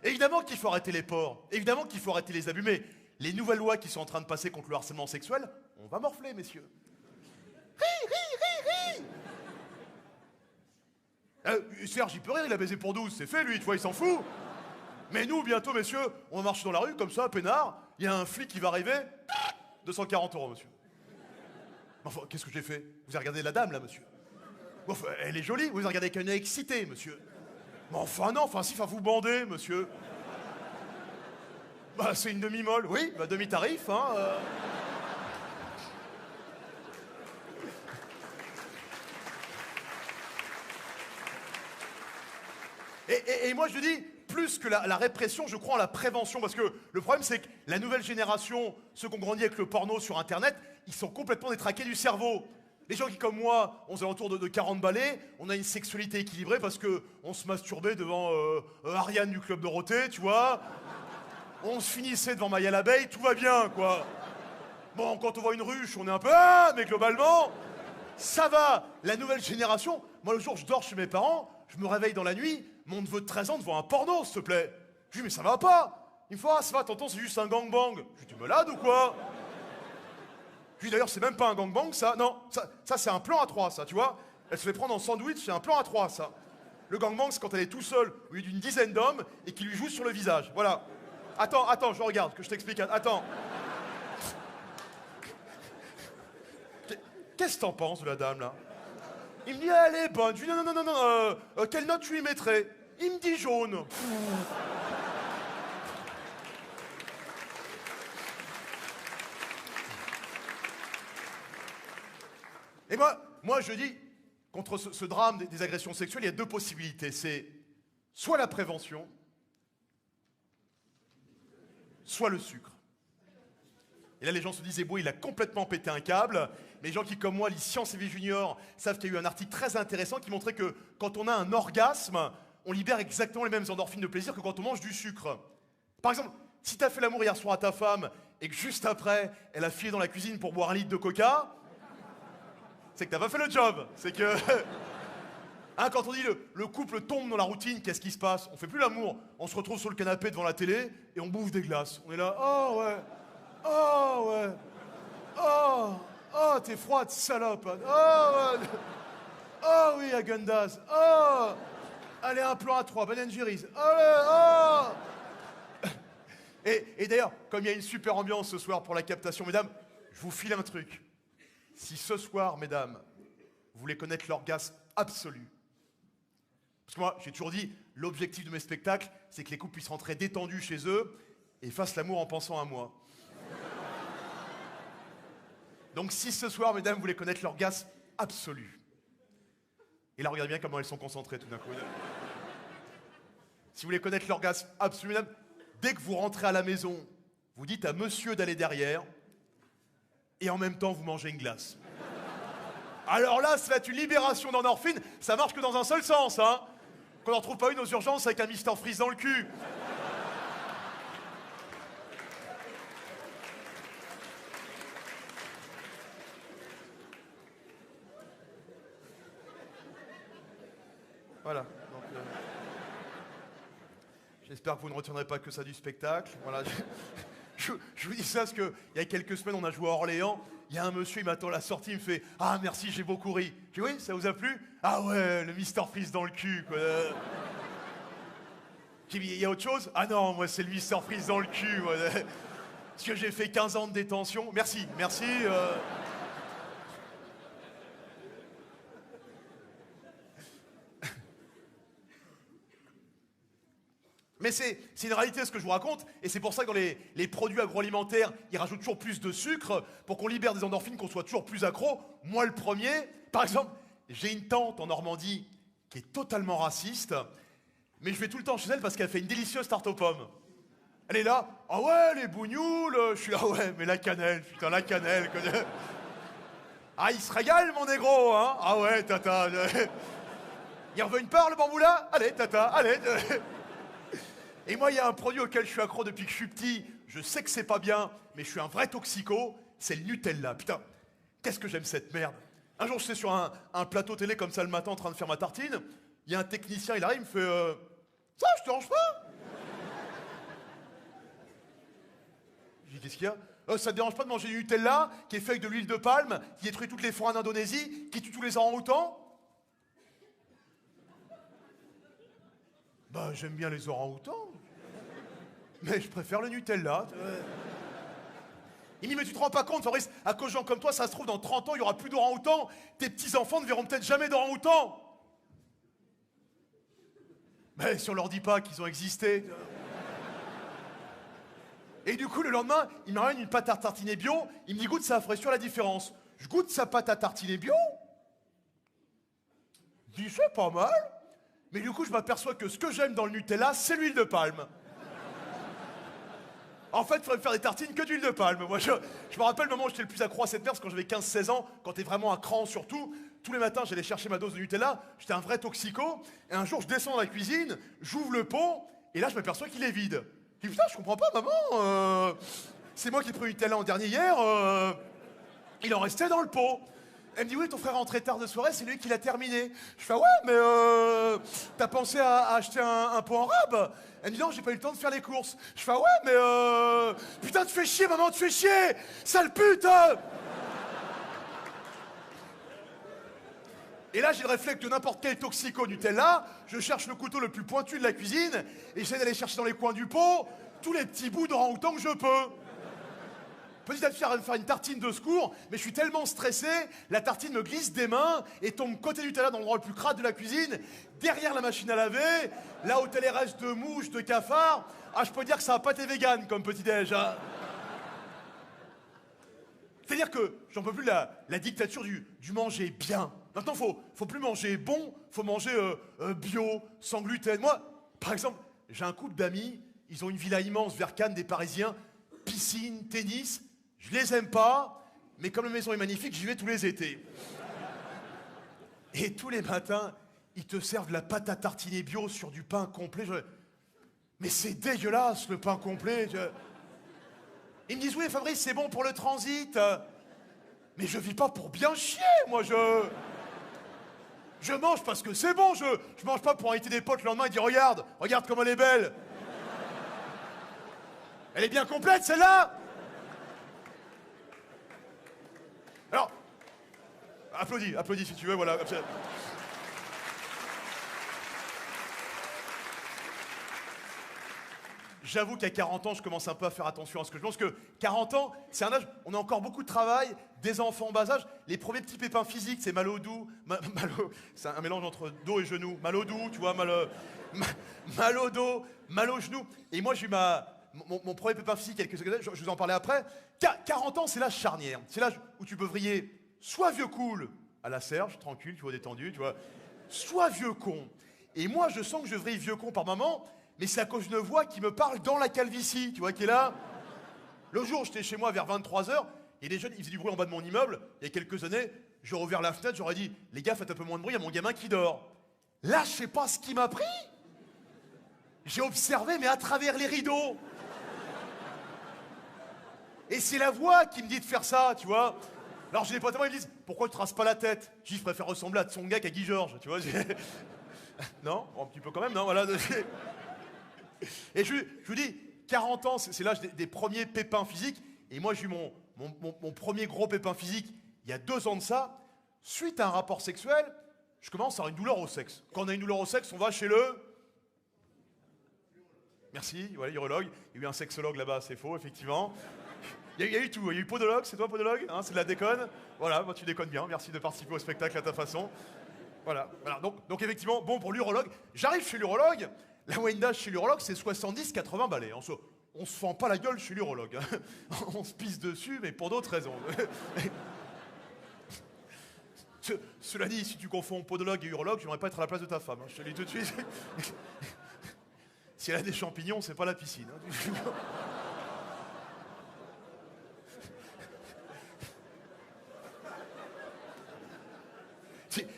B: Évidemment qu'il faut arrêter les porcs, évidemment qu'il faut arrêter les abus, mais les nouvelles lois qui sont en train de passer contre le harcèlement sexuel, on va morfler, messieurs. Serge, il peut rire, il a baisé pour 12, c'est fait, lui, tu vois, il s'en fout. Mais nous, bientôt, messieurs, on marche dans la rue, comme ça, peinard, il y a un flic qui va arriver, 240 €, monsieur. Enfin, qu'est-ce que j'ai fait? Vous avez regardé la dame, là, monsieur? Enfin, elle est jolie, vous avez regardé qu'elle est excitée, monsieur. Mais enfin, non, enfin, si, vous bandez, monsieur. Bah, c'est une demi-molle, oui, bah, demi-tarif, hein. Et moi, je dis, plus que la répression, je crois en la prévention, parce que le problème, c'est que la nouvelle génération, ceux qui ont grandi avec le porno sur Internet, ils sont complètement détraqués du cerveau. Les gens qui, comme moi, ont aux alentours de 40 balais, on a une sexualité équilibrée parce qu'on se masturbait devant Ariane du Club Dorothée, tu vois. On se finissait devant Maya l'abeille, tout va bien, quoi. Bon, quand on voit une ruche, on est un peu... Ah, mais globalement, ça va. La nouvelle génération, moi, le jour, je dors chez mes parents, je me réveille dans la nuit, mon neveu de 13 ans devant un porno, s'il te plaît. Je lui dis, mais ça va pas. Il me fait, ah, ça va, tonton, c'est juste un gangbang. Je lui dis, t'es malade ou quoi? Je lui dis, d'ailleurs, c'est même pas un gangbang, ça. Non, ça c'est un plan à 3, ça, tu vois. Elle se fait prendre en sandwich, c'est un plan à 3, ça. Le gangbang, c'est quand elle est tout seule, au milieu d'une dizaine d'hommes, et qui lui jouent sur le visage. Voilà. Attends, je regarde, que je t'explique. Attends. Qu'est-ce que t'en penses de la dame, là? Il me dit, elle est bonne. Je lui dis, non, quelle note tu lui mettrais? Il me dit jaune. Et moi, je dis, contre ce drame des agressions sexuelles, il y a deux possibilités. C'est soit la prévention, soit le sucre. Et là, les gens se disent, Ebo, il a complètement pété un câble. Mais les gens qui, comme moi, lisent Science et Vie Junior, savent qu'il y a eu un article très intéressant qui montrait que quand on a un orgasme, on libère exactement les mêmes endorphines de plaisir que quand on mange du sucre. Par exemple, si t'as fait l'amour hier soir à ta femme et que juste après, elle a filé dans la cuisine pour boire un litre de coca, c'est que t'as pas fait le job. C'est que... Hein, quand on dit le couple tombe dans la routine, qu'est-ce qui se passe? On fait plus l'amour, on se retrouve sur le canapé devant la télé et on bouffe des glaces. On est là, oh ouais, oh ouais, oh t'es froide, salope. Oh ouais, oh oui, Häagen-Dazs, oh, allez un plan à 3, Ben & Jerry's, allez, oh. Et d'ailleurs, comme il y a une super ambiance ce soir pour la captation, mesdames, je vous file un truc. Si ce soir, mesdames, vous voulez connaître l'orgasme absolu, parce que moi, j'ai toujours dit, l'objectif de mes spectacles, c'est que les couples puissent rentrer détendus chez eux et fassent l'amour en pensant à moi. Donc si ce soir, mesdames, vous voulez connaître l'orgasme absolu, et là, regardez bien comment elles sont concentrées tout d'un coup. Si vous voulez connaître l'orgasme absolu, mesdames, dès que vous rentrez à la maison, vous dites à monsieur d'aller derrière, et en même temps, vous mangez une glace. Alors là, ça va être une libération d'endorphine, ça marche que dans un seul sens, hein. Qu'on n'en trouve pas une aux urgences avec un Mr Freeze dans le cul. Voilà. Donc, j'espère que vous ne retiendrez pas que ça du spectacle. Voilà. Je vous dis ça parce qu'il y a quelques semaines, on a joué à Orléans. Il y a un monsieur, il m'attend à la sortie, il me fait « Ah, merci, j'ai beaucoup ri. » Je dis « Oui, ça vous a plu ?»« Ah ouais, le Mr Freeze dans le cul, quoi. » J'ai dit « Il y a autre chose ?»« Ah non, moi, c'est le Mr Freeze dans le cul. Moi. » Parce que j'ai fait 15 ans de détention. Merci, merci. Mais c'est une réalité ce que je vous raconte, et c'est pour ça que dans les produits agroalimentaires, ils rajoutent toujours plus de sucre pour qu'on libère des endorphines, qu'on soit toujours plus accro. Moi le premier, par exemple, j'ai une tante en Normandie qui est totalement raciste, mais je vais tout le temps chez elle parce qu'elle fait une délicieuse tarte aux pommes. Elle est là, ah ouais, les bougnoules, je suis là, ah ouais, mais la cannelle, putain, la cannelle. Ah, il se régale, mon négro, hein. Ah ouais, tata. Il en veut une part, le bambou là. Allez, tata, allez. Et moi, il y a un produit auquel je suis accro depuis que je suis petit. Je sais que c'est pas bien, mais je suis un vrai toxico. C'est le Nutella. Putain, qu'est-ce que j'aime cette merde. Un jour, j'étais sur un plateau télé comme ça le matin en train de faire ma tartine. Il y a un technicien, il arrive, il me fait ça, je te dérange pas? Je dis, qu'est-ce qu'il y a? Ça te dérange pas de manger du Nutella qui est fait avec de l'huile de palme, qui détruit toutes les forêts en Indonésie, qui tue tous les orang-outans? Bah, j'aime bien les orang-outans. Mais je préfère le Nutella. Il me dit, mais tu te rends pas compte, Fabrice, à cause de gens comme toi, ça se trouve, dans 30 ans, il y aura plus d'orang-outans. Tes petits-enfants ne verront peut-être jamais d'orang-outans. Mais si on leur dit pas qu'ils ont existé. Et du coup, le lendemain, il me ramène une pâte à tartiner bio. Il me dit, goûte, ça ferait sur la différence. Je goûte sa pâte à tartiner bio. Je dis, c'est pas mal. Mais du coup, je m'aperçois que ce que j'aime dans le Nutella, c'est l'huile de palme. En fait, il faudrait me faire des tartines que d'huile de palme. Moi, je me rappelle le moment où j'étais le plus accro à cette merde, quand j'avais 15-16 ans, quand t'es vraiment un cran sur tout. Tous les matins, j'allais chercher ma dose de Nutella. J'étais un vrai toxico. Et un jour, je descends dans la cuisine, j'ouvre le pot, et là, je m'aperçois qu'il est vide. Je dis, putain, je comprends pas, maman. C'est moi qui ai pris le Nutella en dernier hier. Il en restait dans le pot. Elle me dit, oui, ton frère est rentré tard de soirée, c'est lui qui l'a terminé. Je fais, ah ouais, mais t'as pensé à acheter un pot en rab? Elle me dit, non, j'ai pas eu le temps de faire les courses. Je fais, ah ouais, mais putain, tu fais chier, maman, tu fais chier. Sale pute. Et là, j'ai le réflexe de n'importe quel toxico Nutella. Je cherche le couteau le plus pointu de la cuisine et j'essaie d'aller chercher dans les coins du pot tous les petits bouts d'orang-outan que je peux. Petit à petit, à me faire une tartine de secours, mais je suis tellement stressé, la tartine me glisse des mains et tombe côté Nutella dans l'endroit le plus crade de la cuisine, derrière la machine à laver, là où t'as les restes de mouches, de cafards. Ah, je peux dire que ça n'a pas été vegan comme petit-déj. Hein. C'est-à-dire que j'en peux plus la dictature du manger bien. Maintenant, faut plus manger bon, faut manger bio, sans gluten. Moi, par exemple, j'ai un couple d'amis, ils ont une villa immense vers Cannes, des Parisiens, piscine, tennis. Je les aime pas, mais comme la maison est magnifique, j'y vais tous les étés. Et tous les matins, ils te servent de la pâte à tartiner bio sur du pain complet. Mais c'est dégueulasse, le pain complet. Ils me disent, oui, Fabrice, c'est bon pour le transit. Mais je vis pas pour bien chier, moi, Je mange parce que c'est bon, je mange pas pour inviter des potes le lendemain et dire, regarde comme elle est belle. Elle est bien complète, celle-là. Alors, applaudis si tu veux, voilà. J'avoue qu'à 40 ans, je commence un peu à faire attention à ce que je mange, parce que 40 ans, c'est un âge, on a encore beaucoup de travail, des enfants en bas âge, les premiers petits pépins physiques, c'est mal au dos, c'est un mélange entre dos et genou, mal au dos, tu vois, mal au dos, mal au genou. Et moi, j'ai eu mon premier pépin physique, je vous en parlais après. 40 ans, c'est l'âge charnière. C'est l'âge où tu peux vriller soit vieux cool à la Serge, tranquille, tu vois, détendu, tu vois, soit vieux con. Et moi, je sens que je vrille vieux con par moment, mais c'est à cause d'une voix qui me parle dans la calvitie, tu vois, qui est là. Le jour, j'étais chez moi vers 23h, il y a des jeunes, ils faisaient du bruit en bas de mon immeuble. Il y a quelques années, j'aurais ouvert la fenêtre, j'aurais dit, les gars, faites un peu moins de bruit, il y a mon gamin qui dort. Là, je sais pas ce qui m'a pris. J'ai observé, mais à travers les rideaux. Et c'est la voix qui me dit de faire ça, tu vois. Alors j'ai des potes à moi, ils me disent, pourquoi tu te rases pas la tête? Je dis, je préfère ressembler à Tsonga qu'à Guy Georges, tu vois. Non, un petit peu quand même, non, voilà. Et je vous dis, 40 ans, c'est l'âge des premiers pépins physiques. Et moi, j'ai eu mon premier gros pépin physique il y a 2 ans de ça. Suite à un rapport sexuel, je commence à avoir une douleur au sexe. Quand on a une douleur au sexe, on va chez le... Merci, voilà, urologue. Il y a eu un sexologue là-bas, c'est faux, effectivement. Il y a eu tout, il y a eu podologue, c'est toi podologue, hein, c'est de la déconne. Voilà, moi tu déconnes bien, merci de participer au spectacle à ta façon. Voilà. Donc effectivement, bon pour l'urologue. J'arrive chez l'urologue, la moyenne d'âge chez l'urologue c'est 70-80 balais. On se fend pas la gueule chez l'urologue. Hein. On se pisse dessus, mais pour d'autres raisons. Cela dit, si tu confonds podologue et urologue, j'aimerais pas être à la place de ta femme. Hein. Je te le dis tout de suite. Si elle a des champignons, c'est pas la piscine. Hein.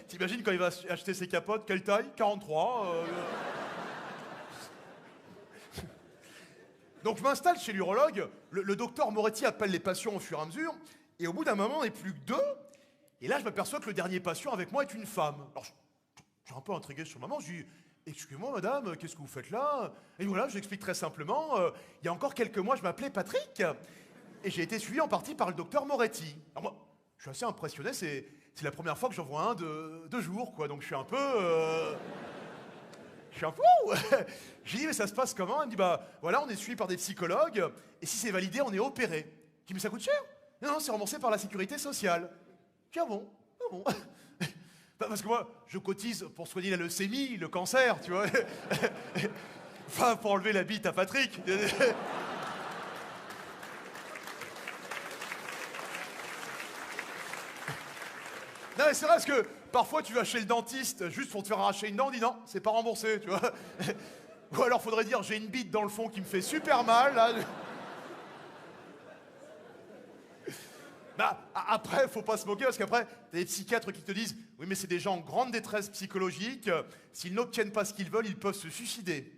B: T'imagines quand il va acheter ses capotes, quelle taille? 43. Donc je m'installe chez l'urologue, le docteur Moretti appelle les patients au fur et à mesure, et au bout d'un moment, on n'est plus que 2, et là je m'aperçois que le dernier patient avec moi est une femme. Alors je suis un peu intrigué sur le moment, je dis, excusez-moi madame, qu'est-ce que vous faites là? Et voilà, je l'explique très simplement, il y a encore quelques mois, je m'appelais Patrick, et j'ai été suivi en partie par le docteur Moretti. Alors moi, je suis assez impressionné, c'est la première fois que j'en vois un de jour, quoi. Donc je suis un peu... Je suis un peu... J'ai dit, mais ça se passe comment? Elle me dit, bah voilà, on est suivi par des psychologues, et si c'est validé, on est opéré. Je dis, mais ça coûte cher? Non, c'est remboursé par la sécurité sociale. Je dis, ah bon? Ah bon? Bah, parce que moi, je cotise pour soigner la leucémie, le cancer, tu vois. Enfin, pour enlever la bite à Patrick. Non mais c'est vrai parce que parfois tu vas chez le dentiste juste pour te faire arracher une dent, on dit non, c'est pas remboursé, tu vois. Ou alors faudrait dire j'ai une bite dans le fond qui me fait super mal, là. Bah, après, faut pas se moquer parce qu'après, t'as des psychiatres qui te disent oui mais c'est des gens en grande détresse psychologique, s'ils n'obtiennent pas ce qu'ils veulent, ils peuvent se suicider.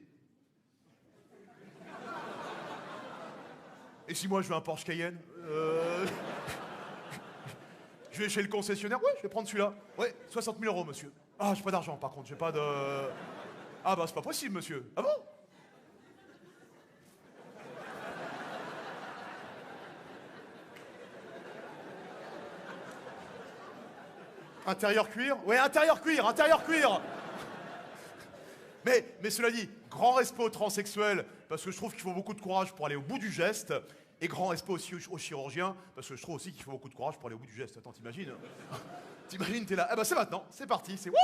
B: Et si moi je veux un Porsche Cayenne Je vais chez le concessionnaire, ouais, je vais prendre celui-là. Ouais, 60 000 euros, monsieur. Ah, j'ai pas d'argent, par contre, j'ai pas de... Ah bah, c'est pas possible, monsieur. Ah bon? Intérieur cuir? Ouais, intérieur cuir, intérieur cuir. Mais cela dit, grand respect aux transsexuels, parce que je trouve qu'il faut beaucoup de courage pour aller au bout du geste. Et grand respect aussi aux chirurgiens, parce que je trouve aussi qu'il faut beaucoup de courage pour aller au bout du geste. Attends, t'imagines? T'imagines, t'es là. Eh ben c'est maintenant, c'est parti, c'est wouh.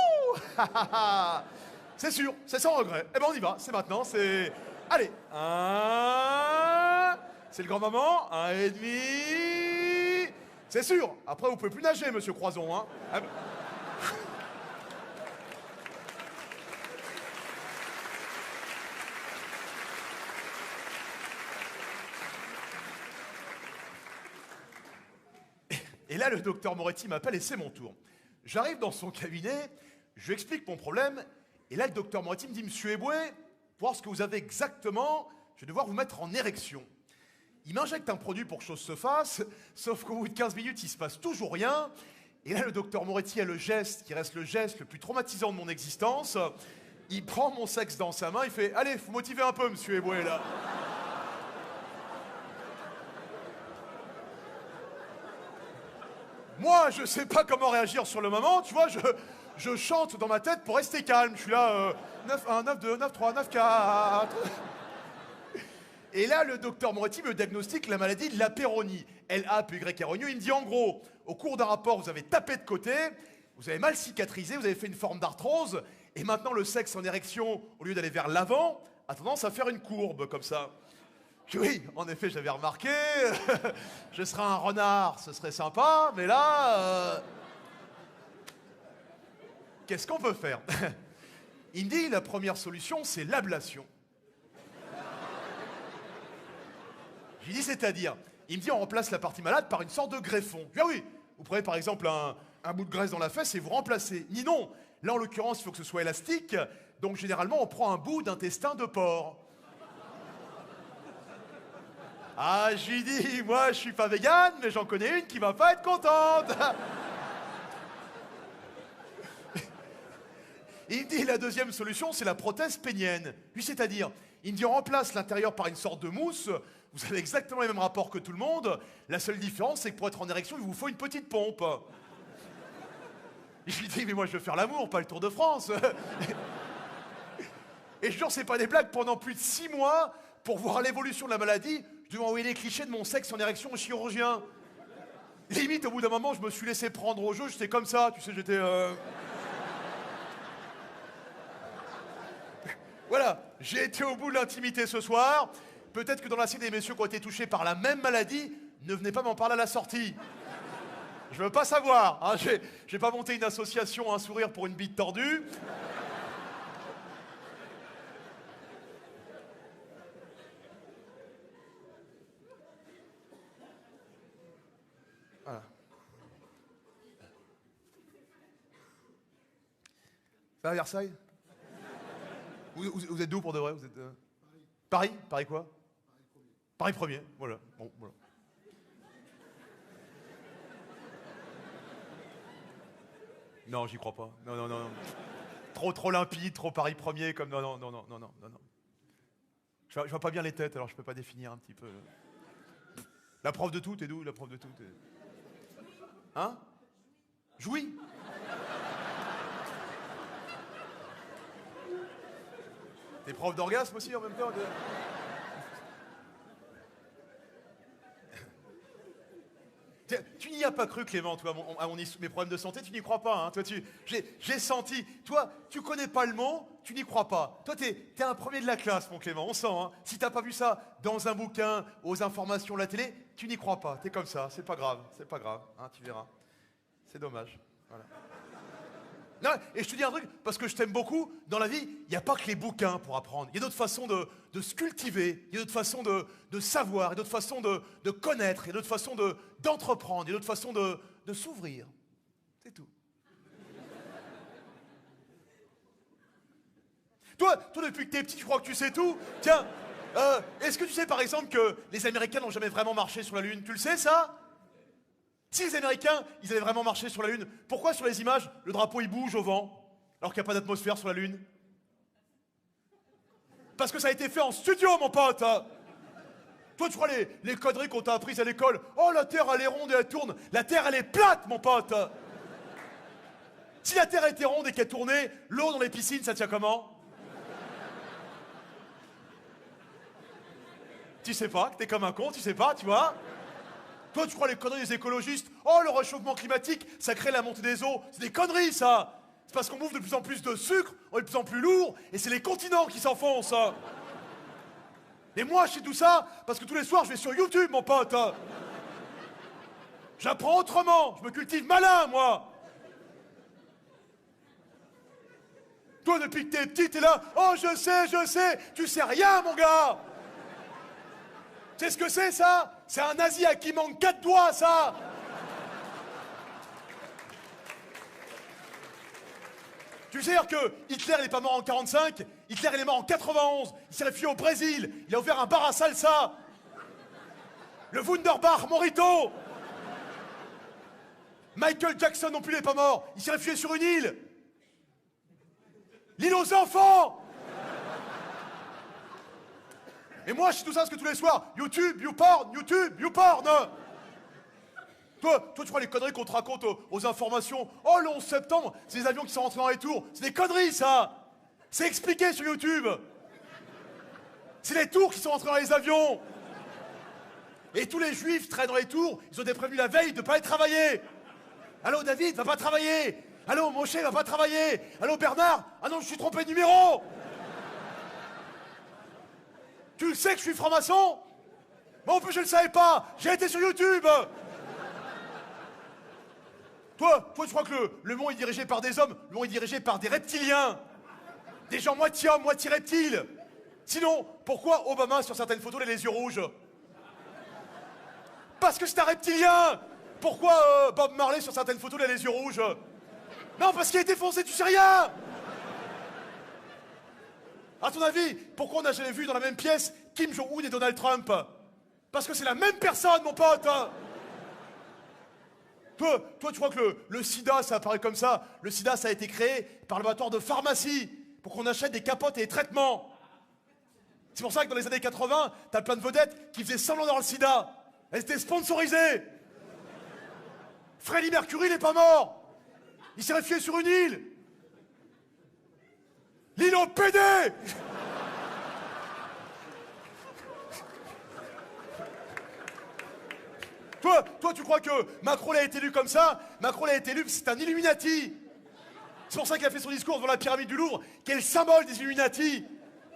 B: C'est sûr, c'est sans regret. Eh ben on y va, c'est maintenant, c'est... Allez, un... C'est le grand-maman, 1,5... C'est sûr, après vous pouvez plus nager, monsieur Croison, hein. Ah ben... Et là, le docteur Moretti m'appelle et c'est mon tour. J'arrive dans son cabinet, je lui explique mon problème, et là, le docteur Moretti me dit, Monsieur Eboué, pour voir ce que vous avez exactement, je vais devoir vous mettre en érection. Il m'injecte un produit pour que chose se fasse, sauf qu'au bout de 15 minutes, il se passe toujours rien. Et là, le docteur Moretti a le geste qui reste le geste le plus traumatisant de mon existence. Il prend mon sexe dans sa main, il fait « Allez, faut motiver un peu, Monsieur Eboué, là !» Moi, je sais pas comment réagir sur le moment, tu vois, je chante dans ma tête pour rester calme. Je suis là, 9-1, 9-2, 9-3, 9-4. Et là, le docteur Moretti me diagnostique la maladie de la péronie. L-A-P-Y-R-O-N-I. Il me dit en gros, au cours d'un rapport, vous avez tapé de côté, vous avez mal cicatrisé, vous avez fait une forme d'arthrose, et maintenant le sexe en érection, au lieu d'aller vers l'avant, a tendance à faire une courbe comme ça. Oui, en effet, j'avais remarqué. Je serais un renard, ce serait sympa, mais là... Qu'est-ce qu'on peut faire? Il me dit, la première solution, c'est l'ablation. J'ai dit, c'est-à-dire? Il me dit on remplace la partie malade par une sorte de greffon. Je dis ah oui, vous prenez par exemple un bout de graisse dans la fesse et vous remplacez. Il dit non, là en l'occurrence il faut que ce soit élastique, donc généralement on prend un bout d'intestin de porc. Ah, j'ai dit, moi je suis pas végane, mais j'en connais une qui va pas être contente. Il me dit la deuxième solution, c'est la prothèse pénienne. Lui, c'est-à-dire, il me dit on remplace l'intérieur par une sorte de mousse. Vous avez exactement les mêmes rapports que tout le monde. La seule différence, c'est que pour être en érection, il vous faut une petite pompe. Je lui dis mais moi je veux faire l'amour, pas le Tour de France. Et je jure, c'est pas des blagues. Pendant plus de 6 mois, pour voir l'évolution de la maladie, je devais envoyer les clichés de mon sexe en érection au chirurgien. Limite, au bout d'un moment, je me suis laissé prendre au jeu. J'étais comme ça, tu sais, j'étais... Voilà, j'ai été au bout de l'intimité ce soir. Peut-être que dans l'assiette des messieurs qui ont été touchés par la même maladie, ne venez pas m'en parler à la sortie. Je veux pas savoir. Hein, j'ai pas monté une association, un sourire pour une bite tordue. Voilà. Ça va, Versailles? Vous êtes d'où pour de vrai? Vous êtes, Paris? Paris quoi? Paris premier, voilà. Bon, voilà. Non, j'y crois pas. Non, non, non, non. Trop limpide, trop Paris premier, comme non, non, non, non, non, non, non, non. Je vois pas bien les têtes, alors je peux pas définir un petit peu. La prof de tout, t'es d'où? La prof de tout, hein? Jouy? T'es prof d'orgasme aussi en même temps? Tu n'y as pas cru, Clément, toi, à mes problèmes de santé, tu n'y crois pas, hein? Toi, j'ai senti. Toi, tu connais pas le mot, tu n'y crois pas. Toi, t'es un premier de la classe, mon Clément, on sent, hein? Si t'as pas vu ça dans un bouquin, aux informations, la télé, tu n'y crois pas. T'es comme ça, c'est pas grave, hein, tu verras. C'est dommage, voilà. Non, et je te dis un truc, parce que je t'aime beaucoup, dans la vie, il n'y a pas que les bouquins pour apprendre. Il y a d'autres façons de se cultiver, il y a d'autres façons de savoir, il y a d'autres façons de connaître, il y a d'autres façons d'entreprendre, il y a d'autres façons de s'ouvrir. C'est tout. Toi, depuis que t'es petit, tu crois que tu sais tout? Tiens, est-ce que tu sais par exemple que les Américains n'ont jamais vraiment marché sur la Lune? Tu le sais, ça? Si les Américains, ils avaient vraiment marché sur la Lune, pourquoi sur les images, le drapeau il bouge au vent, alors qu'il n'y a pas d'atmosphère sur la Lune? Parce que ça a été fait en studio, mon pote, hein. Toi, tu crois les conneries qu'on t'a apprises à l'école? Oh, la Terre, elle est ronde et elle tourne. La Terre, elle est plate, mon pote. Si la Terre était ronde et qu'elle tournait, l'eau dans les piscines, ça tient comment? Tu sais pas, t'es comme un con, tu sais pas, tu vois? Toi, tu crois les conneries des écologistes? Oh, le réchauffement climatique, ça crée la montée des eaux. C'est des conneries, ça. C'est parce qu'on bouffe de plus en plus de sucre, on est de plus en plus lourd, et c'est les continents qui s'enfoncent. Et moi, je sais tout ça parce que tous les soirs, je vais sur YouTube, mon pote. J'apprends autrement, je me cultive malin, moi. Toi, depuis que t'es petit, t'es là. Oh, je sais, tu sais rien, mon gars. Tu sais ce que c'est, ça? C'est un nazi à qui manque 4 doigts, ça. Tu sais que Hitler, il n'est pas mort en 45, Hitler, il est mort en 91. Il s'est réfugié au Brésil, il a ouvert un bar à salsa. Le Wunderbar Morito. Michael Jackson non plus, il n'est pas mort, il s'est réfugié sur une île. L'île aux enfants. Et moi, je sais tout ça parce que tous les soirs, YouTube, YouPorn, YouTube, YouPorn. Toi, tu vois les conneries qu'on te raconte aux informations. Oh, le 11 septembre, c'est les avions qui sont rentrés dans les tours. C'est des conneries, ça. C'est expliqué sur YouTube. C'est les tours qui sont rentrés dans les avions. Et tous les juifs traînent dans les tours, ils ont été prévenus la veille de ne pas aller travailler. Allô, David, va pas travailler. Allô, Moshe, va pas travailler. Allô, Bernard. Ah non, je suis trompé de numéro. Tu le sais que je suis franc-maçon? Moi, en plus, je le savais pas. J'ai été sur YouTube. Toi, tu crois que le monde est dirigé par des hommes? Le monde est dirigé par des reptiliens. Des gens moitié hommes, moitié reptiles. Sinon, pourquoi Obama, sur certaines photos, il a les yeux rouges? Parce que c'est un reptilien. Pourquoi Bob Marley, sur certaines photos, il a les yeux rouges? Non, parce qu'il a été foncé, tu sais rien. À ton avis, pourquoi on n'a jamais vu dans la même pièce Kim Jong-un et Donald Trump? Parce que c'est la même personne, mon pote. Toi, tu crois que le sida, ça apparaît comme ça? Le sida, ça a été créé par le laboratoire de pharmacie pour qu'on achète des capotes et des traitements. C'est pour ça que dans les années 80, t'as plein de vedettes qui faisaient semblant d'avoir le sida. Elles étaient sponsorisées. Freddie Mercury, il n'est pas mort. Il s'est réfugié sur une île. L'île au PD. Toi, tu crois que Macron a été élu comme ça? Macron a été élu, c'est un Illuminati. C'est pour ça qu'il a fait son discours devant la pyramide du Louvre, qui est le symbole des Illuminati.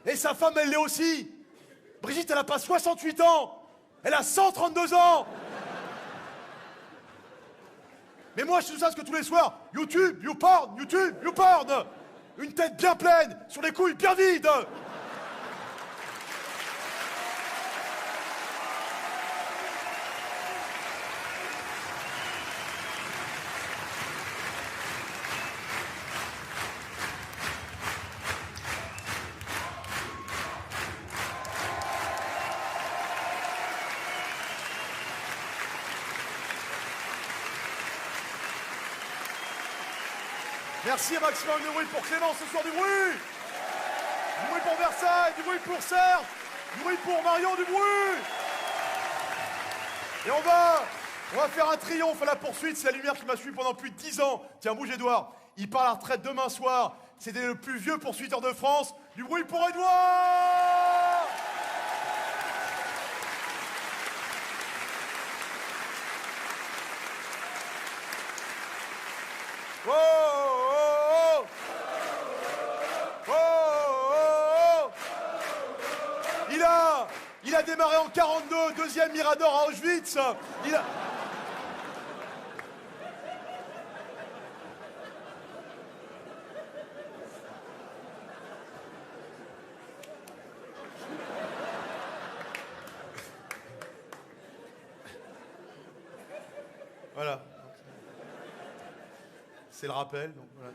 B: Et sa femme, elle l'est aussi. Brigitte, elle n'a pas 68 ans. Elle a 132 ans. Mais moi, je suis tout ça parce que tous les soirs, YouTube, YouPorn, YouTube, YouPorn. Une tête bien pleine, sur les couilles bien vides. Merci un maximum de bruit pour Clément ce soir, du bruit. Du bruit pour Versailles, du bruit pour Serge, du bruit pour Marion, du bruit. Et on va faire un triomphe à la poursuite, c'est la lumière qui m'a suivi pendant plus de 10 ans. Tiens, bouge Edouard, il part à la retraite demain soir. C'était le plus vieux poursuiteur de France. Du bruit pour Edouard. Oh, oh, oh. Oh, oh, oh. Il a démarré en 42, deuxième Mirador à Auschwitz. Voilà. C'est le rappel. Donc voilà.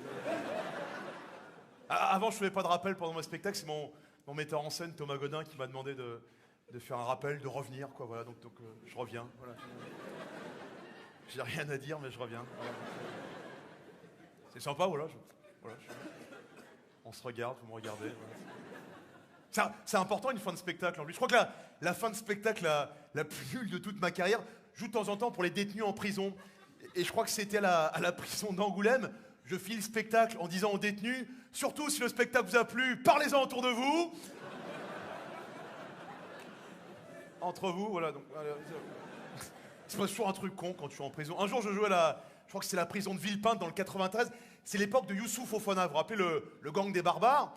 B: Avant, je ne faisais pas de rappel pendant mon spectacle. C'est mon metteur en scène, Thomas Godin, qui m'a demandé de faire un rappel, de revenir. Quoi, voilà. Donc je reviens. Voilà. J'ai rien à dire, mais je reviens. Voilà. C'est sympa, voilà. On se regarde, vous me regardez. Voilà. C'est important, une fin de spectacle. En plus, je crois que la fin de spectacle la plus nulle de toute ma carrière, je joue de temps en temps pour les détenus en prison. Et je crois que c'était à la prison d'Angoulême. Je finis le spectacle en disant aux détenus, surtout si le spectacle vous a plu, parlez-en autour de vous. Entre vous, voilà. Donc, c'est pas toujours un truc con quand tu es en prison. Un jour, je jouais je crois que c'est la prison de Villepinte dans le 93. C'est l'époque de Youssouf Fofana. Vous vous rappelez le gang des barbares?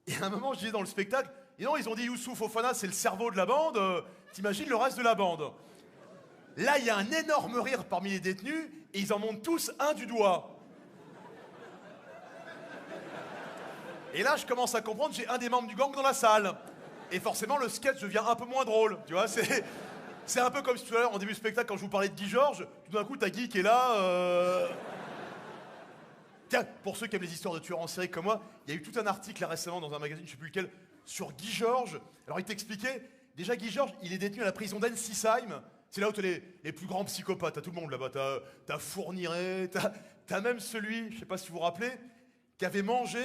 B: Et à un moment, je disais dans le spectacle, et non, ils ont dit Youssouf Fofana, c'est le cerveau de la bande. T'imagines le reste de la bande? Là, il y a un énorme rire parmi les détenus et ils en montent tous un du doigt. Et là, je commence à comprendre, j'ai un des membres du gang dans la salle. Et forcément, le sketch devient un peu moins drôle. Tu vois, c'est un peu comme si tout à l'heure, en début de spectacle, quand je vous parlais de Guy Georges, tout d'un coup, t'as Guy qui est là. Tiens, pour ceux qui aiment les histoires de tueurs en série comme moi, il y a eu tout un article là, récemment dans un magazine, je ne sais plus lequel, sur Guy Georges. Alors, il t'expliquait, déjà, Guy Georges, il est détenu à la prison d'Ensisheim. C'est là où t'as les plus grands psychopathes, t'as tout le monde là-bas, t'as Fourniret, t'as même celui, je sais pas si vous vous rappelez, qui avait mangé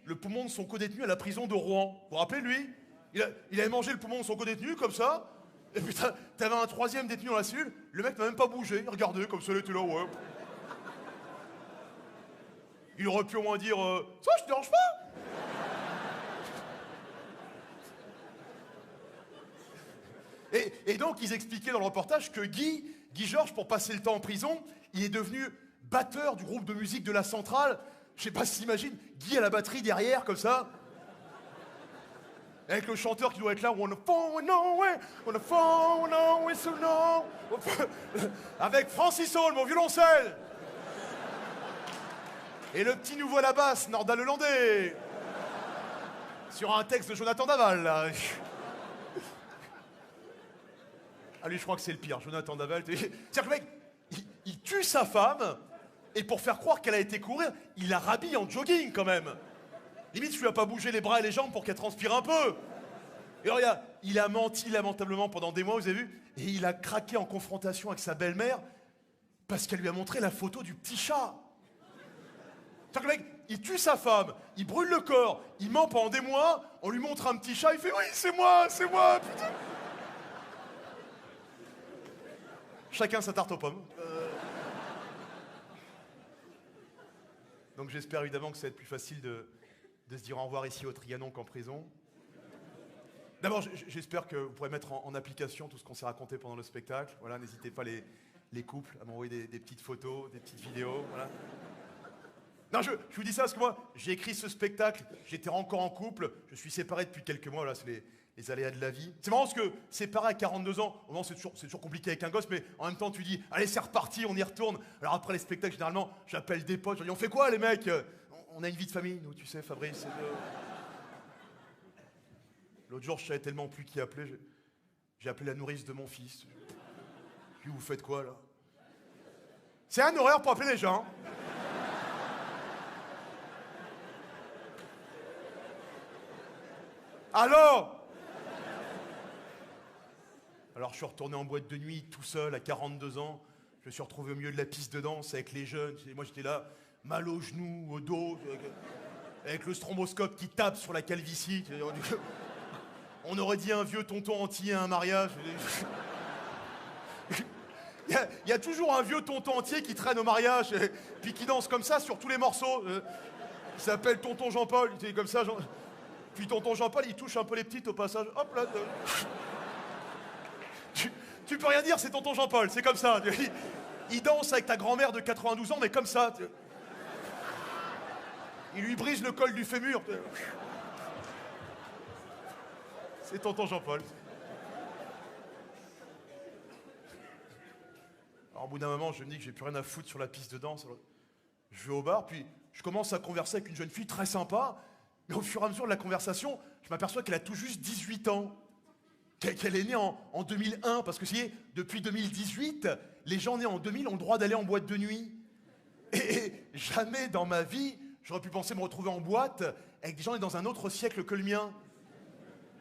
B: le poumon de son codétenu à la prison de Rouen. Vous vous rappelez, lui? Il avait mangé le poumon de son codétenu, comme ça, et puis t'avais un troisième détenu dans la cellule, le mec n'a même pas bougé, il regardait comme ça, il était là, ouais. Il aurait pu au moins dire, ça, je te dérange pas? Et donc, ils expliquaient dans le reportage que Guy Georges, pour passer le temps en prison, il est devenu batteur du groupe de musique de la Centrale. Je sais pas si t'imagines, Guy à la batterie derrière, comme ça. Avec le chanteur qui doit être là, avec Francis Holm au violoncelle. Et le petit nouveau à la basse, Norda Lelandais. Sur un texte de Jonathan Daval, là. Ah, lui, je crois que c'est le pire, Jonathan Daval. C'est-à-dire que le mec, il tue sa femme, et pour faire croire qu'elle a été courir, il la rhabille en jogging, quand même. Limite, je lui ai pas bougé les bras et les jambes pour qu'elle transpire un peu. Et alors, il a menti lamentablement pendant des mois, vous avez vu? Et il a craqué en confrontation avec sa belle-mère, parce qu'elle lui a montré la photo du petit chat. C'est-à-dire que le mec, il tue sa femme, il brûle le corps, il ment pendant des mois, on lui montre un petit chat, il fait « Oui, c'est moi, putain !» Chacun sa tarte aux pommes. Donc j'espère évidemment que ça va être plus facile de se dire au revoir ici au Trianon qu'en prison. D'abord, j'espère que vous pourrez mettre en application tout ce qu'on s'est raconté pendant le spectacle. Voilà, n'hésitez pas les couples à m'envoyer des petites photos, des petites vidéos. Voilà. Non, je vous dis ça parce que moi, j'ai écrit ce spectacle, j'étais encore en couple, je suis séparé depuis quelques mois, là, c'est les aléas de la vie. C'est marrant parce que séparé à 42 ans, au moment c'est toujours compliqué avec un gosse, mais en même temps tu dis, allez c'est reparti, on y retourne. Alors après les spectacles, généralement, j'appelle des potes, je dis, on fait quoi les mecs? On a une vie de famille, nous, tu sais, Fabrice. L'autre jour, je savais tellement plus qui appeler, j'ai appelé la nourrice de mon fils. Puis vous faites quoi là? C'est un horaire pour appeler les gens. Alors, je suis retourné en boîte de nuit tout seul à 42 ans. Je me suis retrouvé au milieu de la piste de danse avec les jeunes. Et moi j'étais là, mal au genou, au dos, avec le stromboscope qui tape sur la calvitie. On aurait dit un vieux tonton entier à un mariage. Il y a toujours un vieux tonton entier qui traîne au mariage, puis qui danse comme ça sur tous les morceaux. Il s'appelle tonton Jean-Paul, il est comme ça. Puis tonton Jean-Paul, il touche un peu les petites au passage. Hop là. Tu peux rien dire, c'est tonton Jean-Paul, c'est comme ça. Il danse avec ta grand-mère de 92 ans, mais comme ça. Il lui brise le col du fémur. C'est tonton Jean-Paul. Alors au bout d'un moment, je me dis que j'ai plus rien à foutre sur la piste de danse. Alors, je vais au bar, puis je commence à converser avec une jeune fille très sympa. Mais au fur et à mesure de la conversation, je m'aperçois qu'elle a tout juste 18 ans. Qu'elle est née en 2001. Parce que depuis 2018, les gens nés en 2000 ont le droit d'aller en boîte de nuit. Et jamais dans ma vie, j'aurais pu penser me retrouver en boîte avec des gens nés dans un autre siècle que le mien.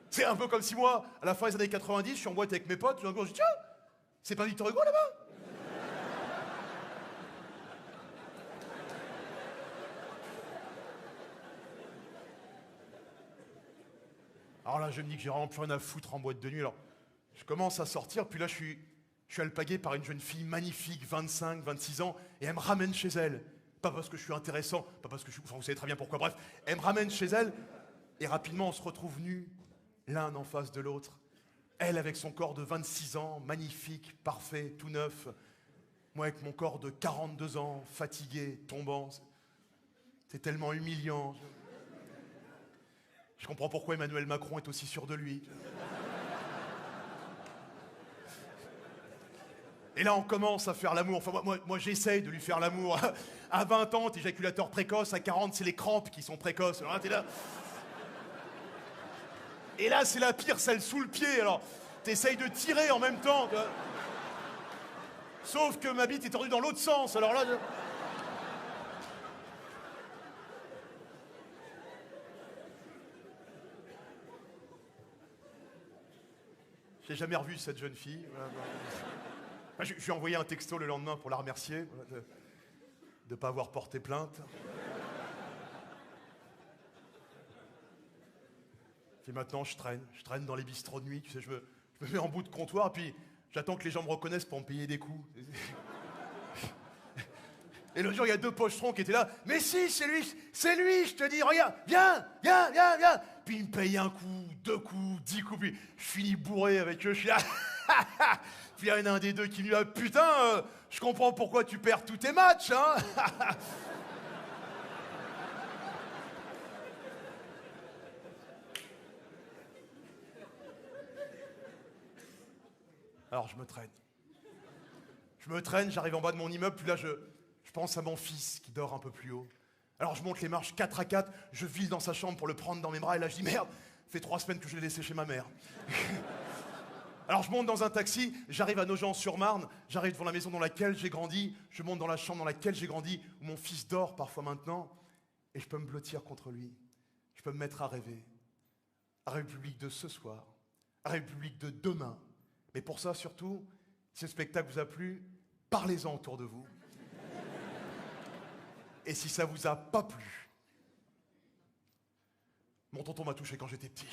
B: C'est un peu comme si moi, à la fin des années 90, je suis en boîte avec mes potes, je dis tiens, c'est pas Victor Hugo là-bas? Alors là, je me dis que j'ai vraiment plus rien à foutre en boîte de nuit. Alors, je commence à sortir, puis là, je suis alpagué par une jeune fille magnifique, 25, 26 ans, et elle me ramène chez elle. Pas parce que je suis intéressant, pas parce que je suis... Enfin, vous savez très bien pourquoi, bref. Elle me ramène chez elle, et rapidement, on se retrouve nus, l'un en face de l'autre. Elle avec son corps de 26 ans, magnifique, parfait, tout neuf. Moi avec mon corps de 42 ans, fatigué, tombant. C'est tellement humiliant. Je comprends pourquoi Emmanuel Macron est aussi sûr de lui. Et là, on commence à faire l'amour. Enfin, moi j'essaye de lui faire l'amour. À 20 ans, t'es éjaculateur précoce. À 40, c'est les crampes qui sont précoces. Alors là, t'es là. Et là, c'est la pire, celle sous le pied. Alors, t'essayes de tirer en même temps. Sauf que ma bite est tordue dans l'autre sens. Alors là... J'ai jamais revu cette jeune fille. Voilà. Je lui ai envoyé un texto le lendemain pour la remercier de ne pas avoir porté plainte. Et maintenant, je traîne dans les bistrots de nuit. Tu sais, je me mets en bout de comptoir, puis j'attends que les gens me reconnaissent pour me payer des coups. Et l'autre jour, il y a deux pochetrons qui étaient là. Mais si, c'est lui, je te dis, regarde, viens. Puis ils me payent un coup, 2 coups, 10 coups, puis je finis bourré avec eux, je suis là. Puis il y en a un des deux qui me dit, ah, putain, je comprends pourquoi tu perds tous tes matchs, hein. Alors je me traîne, j'arrive en bas de mon immeuble, puis là je pense à mon fils qui dort un peu plus haut. Alors je monte les marches 4 à 4, je file dans sa chambre pour le prendre dans mes bras, et là je dis merde, ça fait 3 semaines que je l'ai laissé chez ma mère. Alors je monte dans un taxi, j'arrive à Nogent-sur-Marne, j'arrive devant la maison dans laquelle j'ai grandi, je monte dans la chambre dans laquelle j'ai grandi, où mon fils dort parfois maintenant, et je peux me blottir contre lui. Je peux me mettre à rêver. À rêver le public de ce soir, à rêver le public de demain. Mais pour ça, surtout, si ce spectacle vous a plu, parlez-en autour de vous. Et si ça vous a pas plu, mon tonton m'a touché quand j'étais petit.